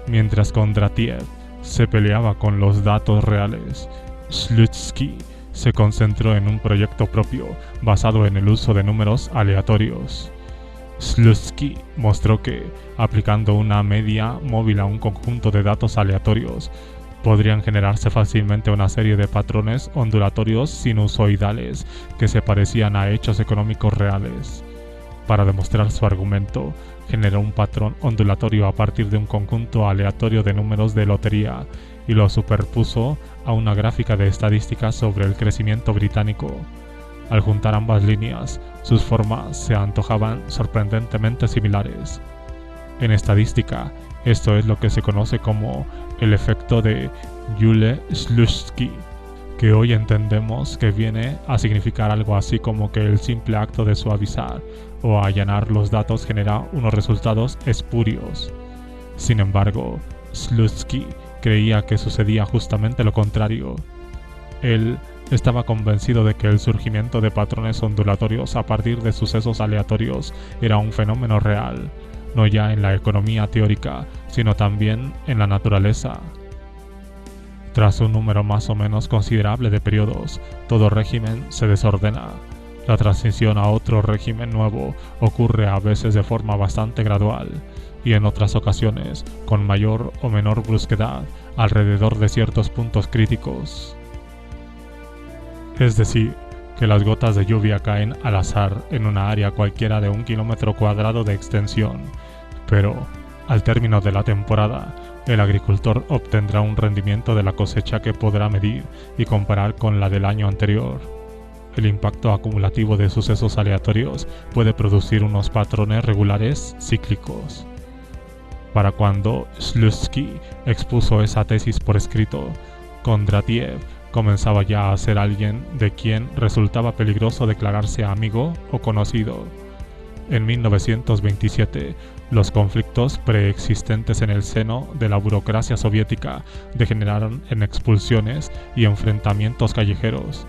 Mientras Kondratiev se peleaba con los datos reales, Slutsky se concentró en un proyecto propio basado en el uso de números aleatorios. Slutsky mostró que, aplicando una media móvil a un conjunto de datos aleatorios, podrían generarse fácilmente una serie de patrones ondulatorios sinusoidales que se parecían a hechos económicos reales. Para demostrar su argumento, generó un patrón ondulatorio a partir de un conjunto aleatorio de números de lotería y lo superpuso a una gráfica de estadísticas sobre el crecimiento británico. Al juntar ambas líneas, sus formas se antojaban sorprendentemente similares. En estadística, esto es lo que se conoce como el efecto de Joule-Slutsky, que hoy entendemos que viene a significar algo así como que el simple acto de suavizar o allanar los datos genera unos resultados espurios. Sin embargo, Slutsky creía que sucedía justamente lo contrario. Él estaba convencido de que el surgimiento de patrones ondulatorios a partir de sucesos aleatorios era un fenómeno real, no ya en la economía teórica, sino también en la naturaleza. Tras un número más o menos considerable de periodos, todo régimen se desordena. La transición a otro régimen nuevo ocurre a veces de forma bastante gradual y en otras ocasiones con mayor o menor brusquedad alrededor de ciertos puntos críticos. Es decir, que las gotas de lluvia caen al azar en una área cualquiera de 1 kilómetro cuadrado de extensión, pero, al término de la temporada, el agricultor obtendrá un rendimiento de la cosecha que podrá medir y comparar con la del año anterior. El impacto acumulativo de sucesos aleatorios puede producir unos patrones regulares cíclicos. Para cuando Slutsky expuso esa tesis por escrito, Kondratiev comenzaba ya a ser alguien de quien resultaba peligroso declararse amigo o conocido. En 1927, los conflictos preexistentes en el seno de la burocracia soviética degeneraron en expulsiones y enfrentamientos callejeros.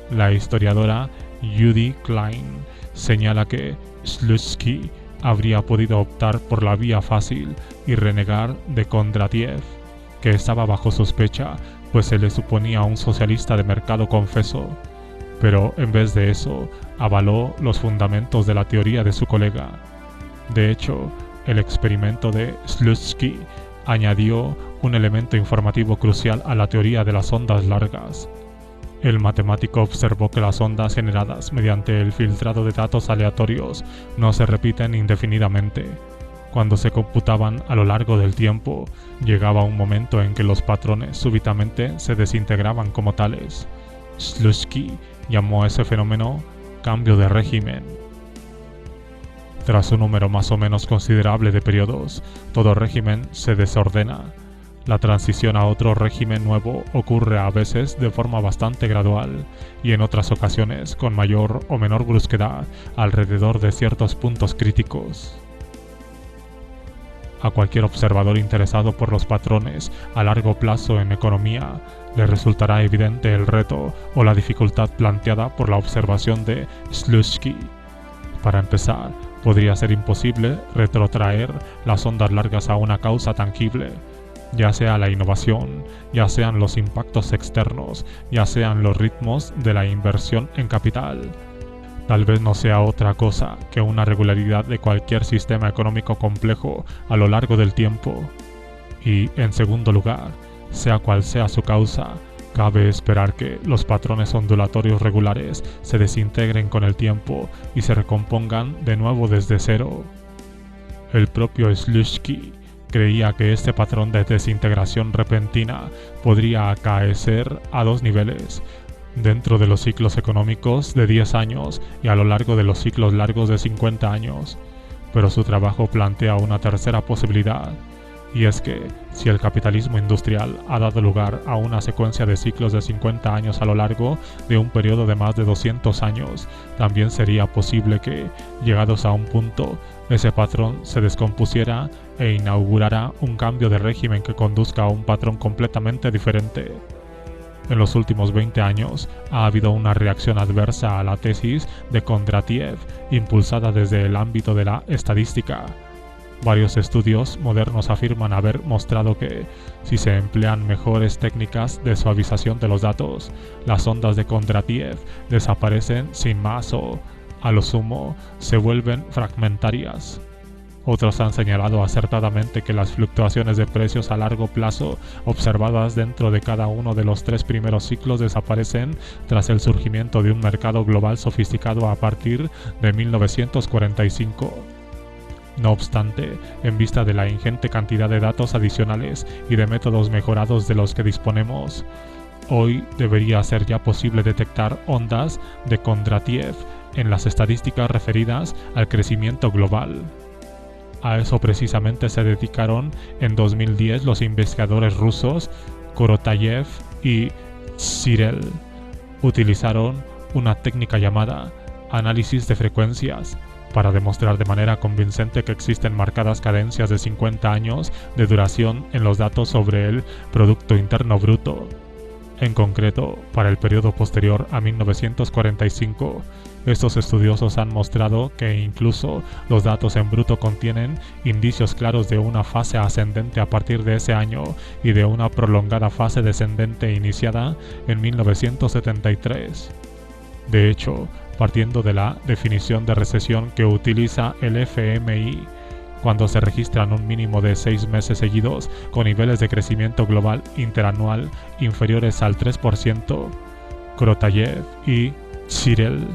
La historiadora Judy Klein señala que Slutsky habría podido optar por la vía fácil y renegar de Kondratiev, que estaba bajo sospecha, pues se le suponía un socialista de mercado confeso, pero en vez de eso, avaló los fundamentos de la teoría de su colega. De hecho, el experimento de Slutsky añadió un elemento informativo crucial a la teoría de las ondas largas. El matemático observó que las ondas generadas mediante el filtrado de datos aleatorios no se repiten indefinidamente. Cuando se computaban a lo largo del tiempo, llegaba un momento en que los patrones súbitamente se desintegraban como tales. Slutsky llamó a ese fenómeno cambio de régimen. Tras un número más o menos considerable de periodos, todo régimen se desordena. La transición a otro régimen nuevo ocurre a veces de forma bastante gradual y en otras ocasiones con mayor o menor brusquedad alrededor de ciertos puntos críticos. A cualquier observador interesado por los patrones a largo plazo en economía, le resultará evidente el reto o la dificultad planteada por la observación de Slutsky. Para empezar, podría ser imposible retrotraer las ondas largas a una causa tangible, ya sea la innovación, ya sean los impactos externos, ya sean los ritmos de la inversión en capital. Tal vez no sea otra cosa que una regularidad de cualquier sistema económico complejo a lo largo del tiempo. Y, en segundo lugar, sea cual sea su causa, cabe esperar que los patrones ondulatorios regulares se desintegren con el tiempo y se recompongan de nuevo desde cero. El propio Slutsky creía que este patrón de desintegración repentina podría acaecer a dos niveles: dentro de los ciclos económicos de 10 años y a lo largo de los ciclos largos de 50 años. Pero su trabajo plantea una tercera posibilidad, y es que, si el capitalismo industrial ha dado lugar a una secuencia de ciclos de 50 años a lo largo de un periodo de más de 200 años, también sería posible que, llegados a un punto, ese patrón se descompusiera e inaugurara un cambio de régimen que conduzca a un patrón completamente diferente. En los últimos 20 años ha habido una reacción adversa a la tesis de Kondratiev, impulsada desde el ámbito de la estadística. Varios estudios modernos afirman haber mostrado que, si se emplean mejores técnicas de suavización de los datos, las ondas de Kondratiev desaparecen sin más o, a lo sumo, se vuelven fragmentarias. Otros han señalado acertadamente que las fluctuaciones de precios a largo plazo observadas dentro de cada uno de los 3 primeros ciclos desaparecen tras el surgimiento de un mercado global sofisticado a partir de 1945. No obstante, en vista de la ingente cantidad de datos adicionales y de métodos mejorados de los que disponemos, hoy debería ser ya posible detectar ondas de Kondratiev en las estadísticas referidas al crecimiento global. A eso precisamente se dedicaron en 2010 los investigadores rusos Korotayev y Tshirel. Utilizaron una técnica llamada análisis de frecuencias para demostrar de manera convincente que existen marcadas cadencias de 50 años de duración en los datos sobre el Producto Interno Bruto. En concreto, para el periodo posterior a 1945, estos estudiosos han mostrado que incluso los datos en bruto contienen indicios claros de una fase ascendente a partir de ese año y de una prolongada fase descendente iniciada en 1973. De hecho, partiendo de la definición de recesión que utiliza el FMI, cuando se registran un mínimo de 6 meses seguidos con niveles de crecimiento global interanual inferiores al 3%, Korotayev y Tshirel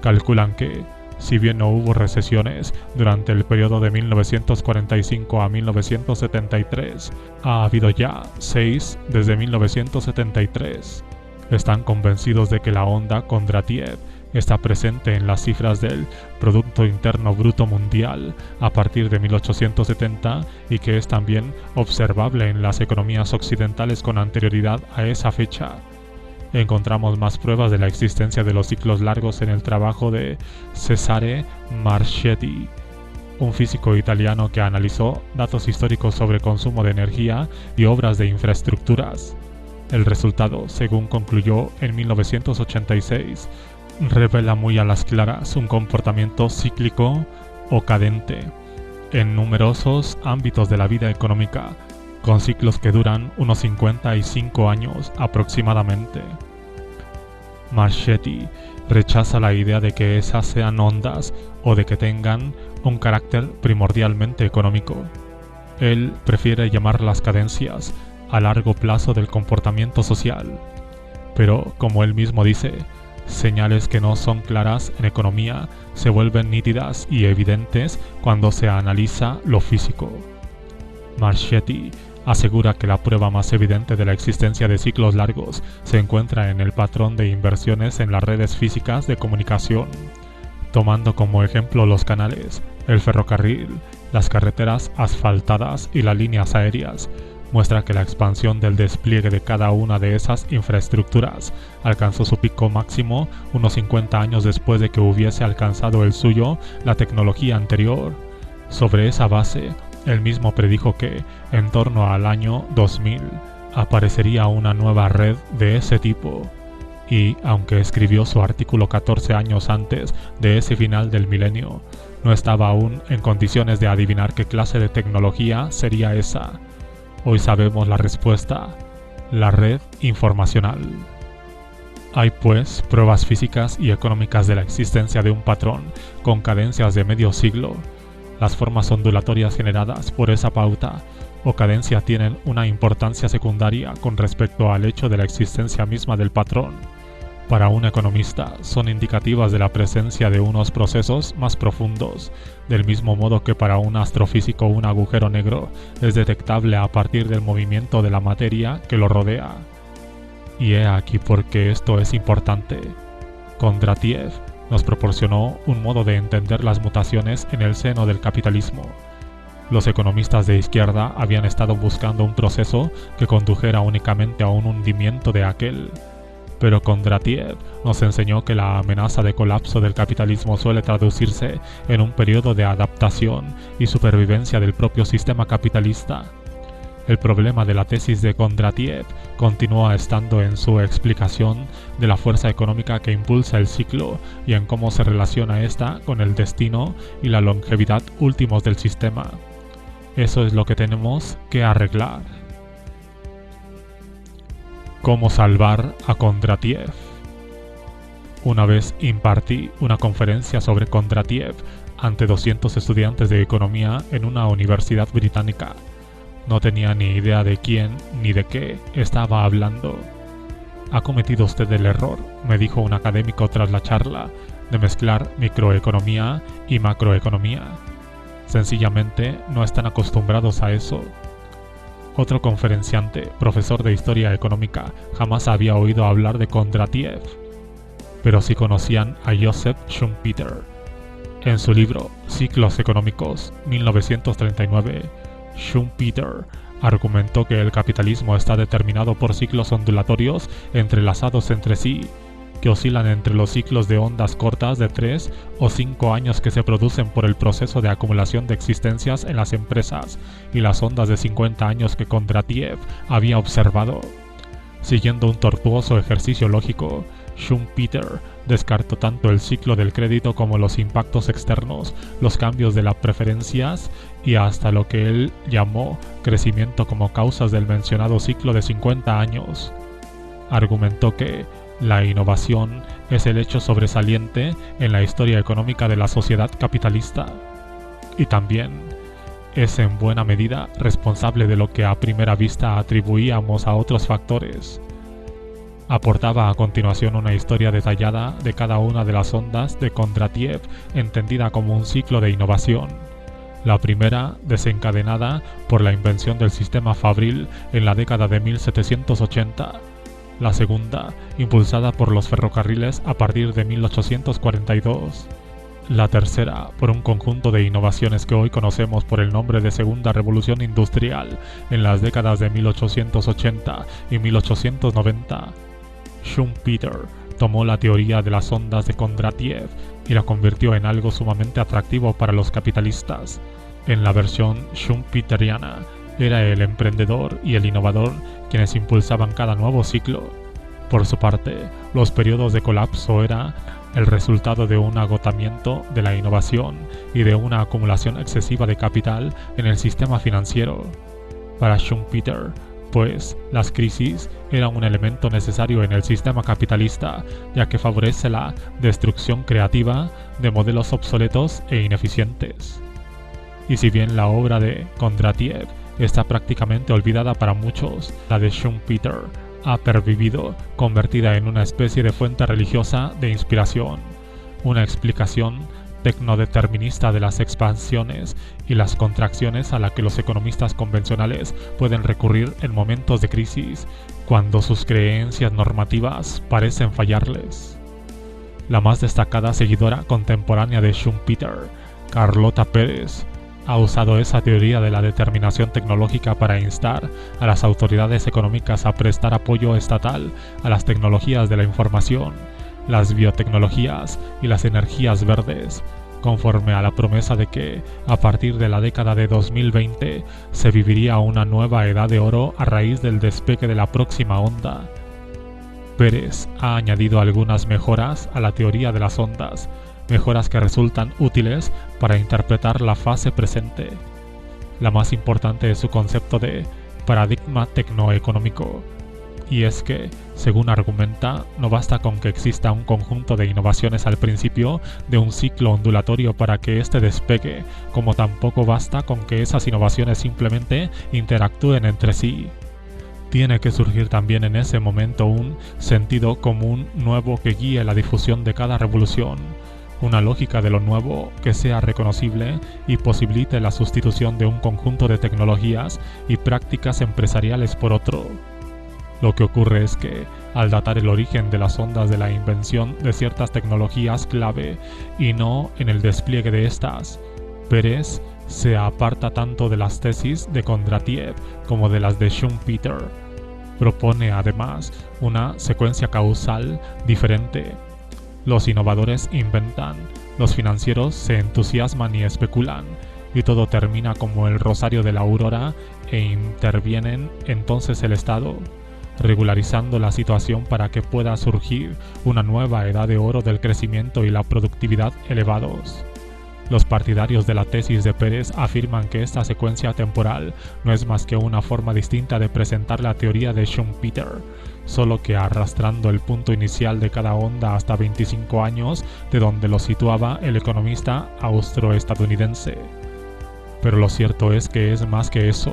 calculan que, si bien no hubo recesiones durante el periodo de 1945 a 1973, ha habido ya 6 desde 1973. Están convencidos de que la onda Kondratiev está presente en las cifras del Producto Interno Bruto Mundial a partir de 1870 y que es también observable en las economías occidentales con anterioridad a esa fecha. encontramos más pruebas de la existencia de los ciclos largos en el trabajo de Cesare Marchetti, un físico italiano que analizó datos históricos sobre consumo de energía y obras de infraestructuras. El resultado, según concluyó en 1986, revela muy a las claras un comportamiento cíclico o cadente en numerosos ámbitos de la vida económica, con ciclos que duran unos 55 años aproximadamente. Marchetti rechaza la idea de que esas sean ondas o de que tengan un carácter primordialmente económico. Él prefiere llamar las cadencias a largo plazo del comportamiento social, pero como él mismo dice, señales que no son claras en economía se vuelven nítidas y evidentes cuando se analiza lo físico. Marchetti asegura que la prueba más evidente de la existencia de ciclos largos se encuentra en el patrón de inversiones en las redes físicas de comunicación, tomando como ejemplo los canales, el ferrocarril, las carreteras asfaltadas y las líneas aéreas. Muestra que la expansión del despliegue de cada una de esas infraestructuras alcanzó su pico máximo unos 50 años después de que hubiese alcanzado el suyo la tecnología anterior. Sobre esa base, él mismo predijo que, en torno al año 2000, aparecería una nueva red de ese tipo. Y, aunque escribió su artículo 14 años antes de ese final del milenio, no estaba aún en condiciones de adivinar qué clase de tecnología sería esa. Hoy sabemos la respuesta: la red informacional. Hay pues pruebas físicas y económicas de la existencia de un patrón con cadencias de medio siglo. Las formas ondulatorias generadas por esa pauta o cadencia tienen una importancia secundaria con respecto al hecho de la existencia misma del patrón. Para un economista son indicativas de la presencia de unos procesos más profundos, del mismo modo que para un astrofísico un agujero negro es detectable a partir del movimiento de la materia que lo rodea. Y he aquí por qué esto es importante. Kondratiev nos proporcionó un modo de entender las mutaciones en el seno del capitalismo. Los economistas de izquierda habían estado buscando un proceso que condujera únicamente a un hundimiento de aquel. Pero Kondratiev nos enseñó que la amenaza de colapso del capitalismo suele traducirse en un periodo de adaptación y supervivencia del propio sistema capitalista. El problema de la tesis de Kondratiev continúa estando en su explicación de la fuerza económica que impulsa el ciclo y en cómo se relaciona esta con el destino y la longevidad últimos del sistema. Eso es lo que tenemos que arreglar. ¿Cómo salvar a Kondratiev? Una vez impartí una conferencia sobre Kondratiev ante 200 estudiantes de economía en una universidad británica. No tenía ni idea de quién ni de qué estaba hablando. «Ha cometido usted el error», me dijo un académico tras la charla, «de mezclar microeconomía y macroeconomía. Sencillamente no están acostumbrados a eso». Otro conferenciante, profesor de historia económica, jamás había oído hablar de Kondratiev, pero sí conocían a Joseph Schumpeter. En su libro Ciclos económicos, 1939, Schumpeter argumentó que el capitalismo está determinado por ciclos ondulatorios entrelazados entre sí, que oscilan entre los ciclos de ondas cortas de 3 o 5 años que se producen por el proceso de acumulación de existencias en las empresas y las ondas de 50 años que Kondratiev había observado. Siguiendo un tortuoso ejercicio lógico, Schumpeter descartó tanto el ciclo del crédito como los impactos externos, los cambios de las preferencias y hasta lo que él llamó crecimiento como causas del mencionado ciclo de 50 años. Argumentó que la innovación es el hecho sobresaliente en la historia económica de la sociedad capitalista, y también es en buena medida responsable de lo que a primera vista atribuíamos a otros factores. Aportaba a continuación una historia detallada de cada una de las ondas de Kondratiev entendida como un ciclo de innovación. La primera, desencadenada por la invención del sistema fabril en la década de 1780. La segunda, impulsada por los ferrocarriles a partir de 1842. La tercera, por un conjunto de innovaciones que hoy conocemos por el nombre de Segunda Revolución Industrial en las décadas de 1880 y 1890. Schumpeter tomó la teoría de las ondas de Kondratiev y la convirtió en algo sumamente atractivo para los capitalistas. En la versión schumpeteriana, era el emprendedor y el innovador quienes impulsaban cada nuevo ciclo. Por su parte, los periodos de colapso era el resultado de un agotamiento de la innovación y de una acumulación excesiva de capital en el sistema financiero. Para Schumpeter, pues, las crisis eran un elemento necesario en el sistema capitalista, ya que favorece la destrucción creativa de modelos obsoletos e ineficientes. Y si bien la obra de Kondratiev está prácticamente olvidada para muchos, la de Schumpeter ha pervivido, convertida en una especie de fuente religiosa de inspiración, una explicación tecnodeterminista de las expansiones y las contracciones a la que los economistas convencionales pueden recurrir en momentos de crisis, cuando sus creencias normativas parecen fallarles. La más destacada seguidora contemporánea de Schumpeter, Carlota Pérez, ha usado esa teoría de la determinación tecnológica para instar a las autoridades económicas a prestar apoyo estatal a las tecnologías de la información, las biotecnologías y las energías verdes, conforme a la promesa de que, a partir de la década de 2020, se viviría una nueva edad de oro a raíz del despegue de la próxima onda. Pérez ha añadido algunas mejoras a la teoría de las ondas, mejoras que resultan útiles para interpretar la fase presente. La más importante es su concepto de paradigma tecnoeconómico, y es que, según argumenta, no basta con que exista un conjunto de innovaciones al principio de un ciclo ondulatorio para que éste despegue, como tampoco basta con que esas innovaciones simplemente interactúen entre sí. Tiene que surgir también en ese momento un sentido común nuevo que guíe la difusión de cada revolución, una lógica de lo nuevo que sea reconocible y posibilite la sustitución de un conjunto de tecnologías y prácticas empresariales por otro. Lo que ocurre es que, al datar el origen de las ondas de la invención de ciertas tecnologías clave y no en el despliegue de estas, Pérez se aparta tanto de las tesis de Kondratiev como de las de Schumpeter. Propone además una secuencia causal diferente. Los innovadores inventan, los financieros se entusiasman y especulan, y todo termina como el rosario de la aurora e intervienen entonces el Estado, regularizando la situación para que pueda surgir una nueva edad de oro del crecimiento y la productividad elevados. Los partidarios de la tesis de Pérez afirman que esta secuencia temporal no es más que una forma distinta de presentar la teoría de Schumpeter, solo que arrastrando el punto inicial de cada onda hasta 25 años de donde lo situaba el economista austroestadounidense. Pero lo cierto es que es más que eso.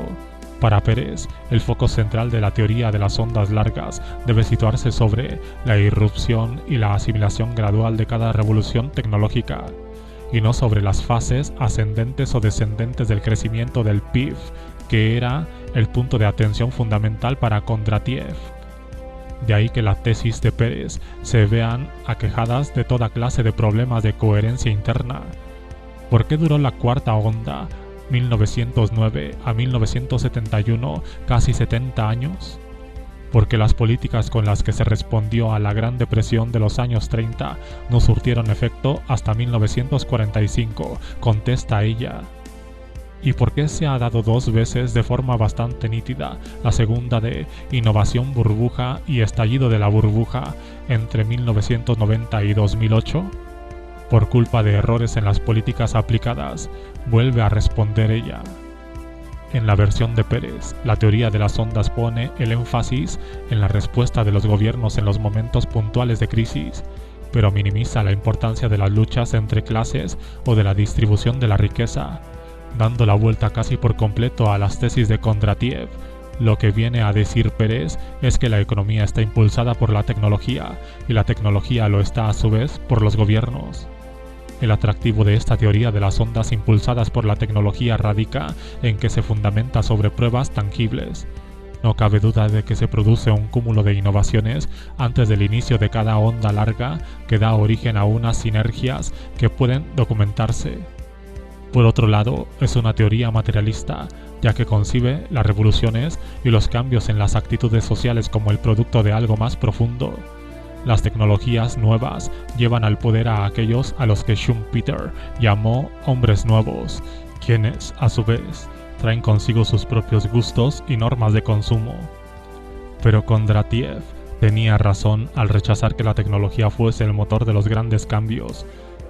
Para Pérez, el foco central de la teoría de las ondas largas debe situarse sobre la irrupción y la asimilación gradual de cada revolución tecnológica, y no sobre las fases ascendentes o descendentes del crecimiento del PIB, que era el punto de atención fundamental para Kondratiev. De ahí que las tesis de Pérez se vean aquejadas de toda clase de problemas de coherencia interna. ¿Por qué duró la cuarta onda, 1909 a 1971, casi 70 años? Porque las políticas con las que se respondió a la Gran Depresión de los años 30 no surtieron efecto hasta 1945, contesta ella. ¿Y por qué se ha dado dos veces de forma bastante nítida la segunda de innovación burbuja y estallido de la burbuja entre 1990 y 2008? Por culpa de errores en las políticas aplicadas, vuelve a responder ella. En la versión de Pérez, la teoría de las ondas pone el énfasis en la respuesta de los gobiernos en los momentos puntuales de crisis, pero minimiza la importancia de las luchas entre clases o de la distribución de la riqueza, dando la vuelta casi por completo a las tesis de Kondratiev. Lo que viene a decir Pérez es que la economía está impulsada por la tecnología y la tecnología lo está a su vez por los gobiernos. El atractivo de esta teoría de las ondas impulsadas por la tecnología radica en que se fundamenta sobre pruebas tangibles. No cabe duda de que se produce un cúmulo de innovaciones antes del inicio de cada onda larga que da origen a unas sinergias que pueden documentarse. Por otro lado, es una teoría materialista, ya que concibe las revoluciones y los cambios en las actitudes sociales como el producto de algo más profundo, Las tecnologías nuevas llevan al poder a aquellos a los que Schumpeter llamó hombres nuevos, quienes, a su vez, traen consigo sus propios gustos y normas de consumo. Pero Kondratiev tenía razón al rechazar que la tecnología fuese el motor de los grandes cambios.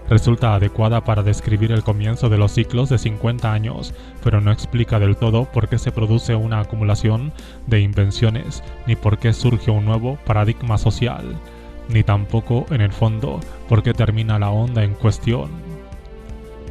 Resulta adecuada para describir el comienzo de los ciclos de 50 años, pero no explica del todo por qué se produce una acumulación de invenciones, ni por qué surge un nuevo paradigma social, ni tampoco, en el fondo, por qué termina la onda en cuestión.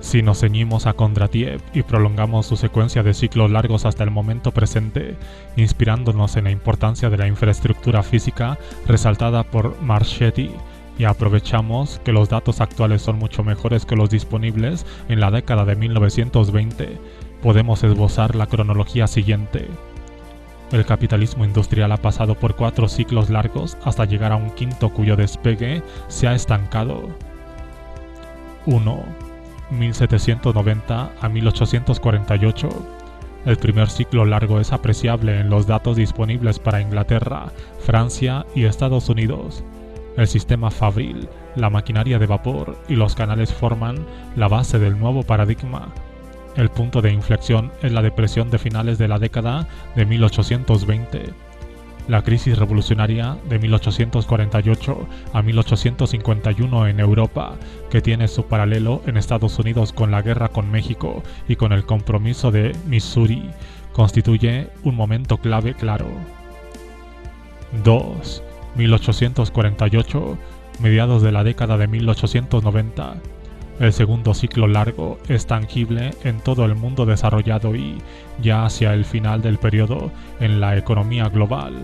Si nos ceñimos a Kondratiev y prolongamos su secuencia de ciclos largos hasta el momento presente, inspirándonos en la importancia de la infraestructura física resaltada por Marchetti, y aprovechamos que los datos actuales son mucho mejores que los disponibles en la década de 1920, podemos esbozar la cronología siguiente. El capitalismo industrial ha pasado por 4 ciclos largos hasta llegar a un quinto cuyo despegue se ha estancado. 1. 1790 a 1848. El primer ciclo largo es apreciable en los datos disponibles para Inglaterra, Francia y Estados Unidos. El sistema fabril, la maquinaria de vapor y los canales forman la base del nuevo paradigma. El punto de inflexión es la depresión de finales de la década de 1820. La crisis revolucionaria de 1848 a 1851 en Europa, que tiene su paralelo en Estados Unidos con la guerra con México y con el compromiso de Missouri, constituye un momento clave claro. 2. 1848, mediados de la década de 1890. El segundo ciclo largo es tangible en todo el mundo desarrollado y, ya hacia el final del periodo, en la economía global.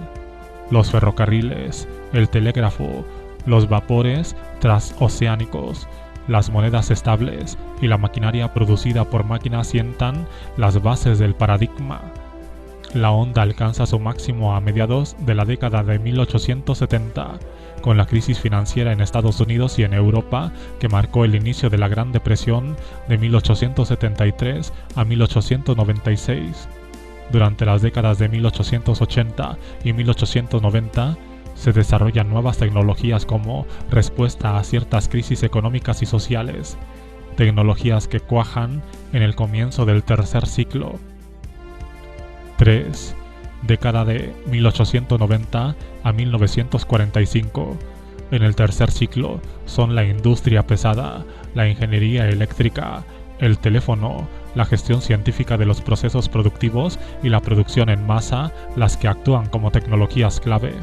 Los ferrocarriles, el telégrafo, los vapores transoceánicos, las monedas estables y la maquinaria producida por máquinas sientan las bases del paradigma. La onda alcanza su máximo a mediados de la década de 1870, con la crisis financiera en Estados Unidos y en Europa que marcó el inicio de la Gran Depresión de 1873 a 1896. Durante las décadas de 1880 y 1890 se desarrollan nuevas tecnologías como respuesta a ciertas crisis económicas y sociales, tecnologías que cuajan en el comienzo del tercer ciclo. 3. Década de 1890 a 1945. En el tercer ciclo son la industria pesada, la ingeniería eléctrica, el teléfono, la gestión científica de los procesos productivos y la producción en masa las que actúan como tecnologías clave.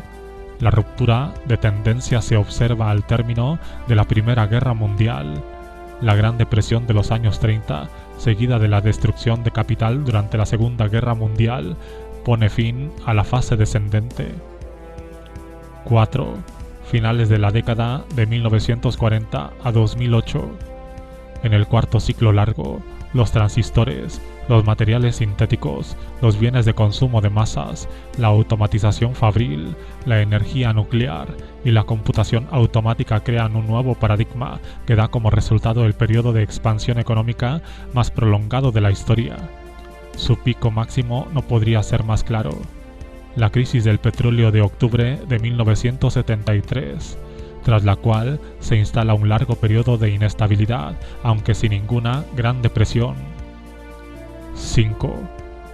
La ruptura de tendencia se observa al término de la Primera Guerra Mundial. La Gran Depresión de los años 30, seguida de la destrucción de capital durante la Segunda Guerra Mundial, pone fin a la fase descendente. 4. Finales de la década de 1940 a 2008. En el cuarto ciclo largo, los transistores, los materiales sintéticos, los bienes de consumo de masas, la automatización fabril, la energía nuclear y la computación automática crean un nuevo paradigma que da como resultado el periodo de expansión económica más prolongado de la historia. Su pico máximo no podría ser más claro. La crisis del petróleo de octubre de 1973, tras la cual se instala un largo periodo de inestabilidad, aunque sin ninguna gran depresión. 5.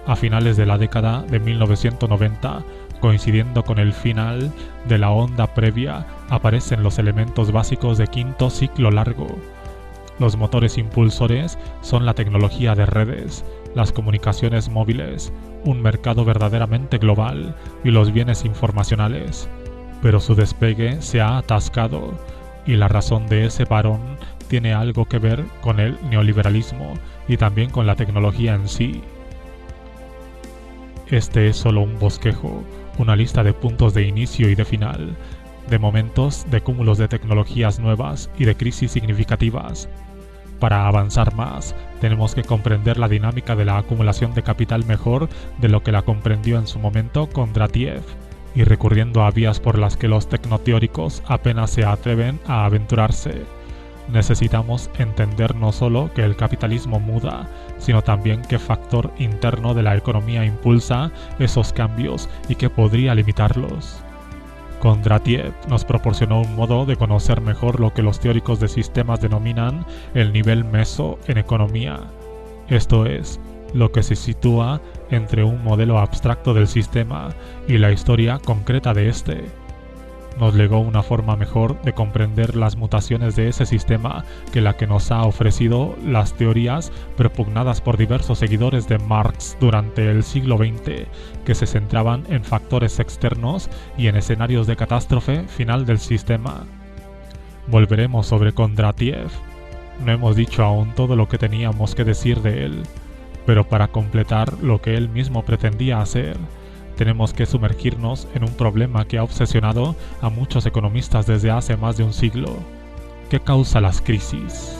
A finales de la década de 1990, coincidiendo con el final de la onda previa, aparecen los elementos básicos de quinto ciclo largo. Los motores impulsores son la tecnología de redes, las comunicaciones móviles, un mercado verdaderamente global y los bienes informacionales. Pero su despegue se ha atascado, y la razón de ese parón tiene algo que ver con el neoliberalismo y también con la tecnología en sí. Este es solo un bosquejo, una lista de puntos de inicio y de final, de momentos de cúmulos de tecnologías nuevas y de crisis significativas. Para avanzar más, tenemos que comprender la dinámica de la acumulación de capital mejor de lo que la comprendió en su momento Kondratiev, y recurriendo a vías por las que los tecnoteóricos apenas se atreven a aventurarse. Necesitamos entender no solo que el capitalismo muda, sino también qué factor interno de la economía impulsa esos cambios y qué podría limitarlos. Kondratiev nos proporcionó un modo de conocer mejor lo que los teóricos de sistemas denominan el nivel meso en economía, esto es, lo que se sitúa entre un modelo abstracto del sistema y la historia concreta de este. Nos legó una forma mejor de comprender las mutaciones de ese sistema que la que nos ha ofrecido las teorías propugnadas por diversos seguidores de Marx durante el siglo XX, que se centraban en factores externos y en escenarios de catástrofe final del sistema. Volveremos sobre Kondratiev. No hemos dicho aún todo lo que teníamos que decir de él, pero para completar lo que él mismo pretendía hacer, tenemos que sumergirnos en un problema que ha obsesionado a muchos economistas desde hace más de un siglo. ¿Qué causa las crisis?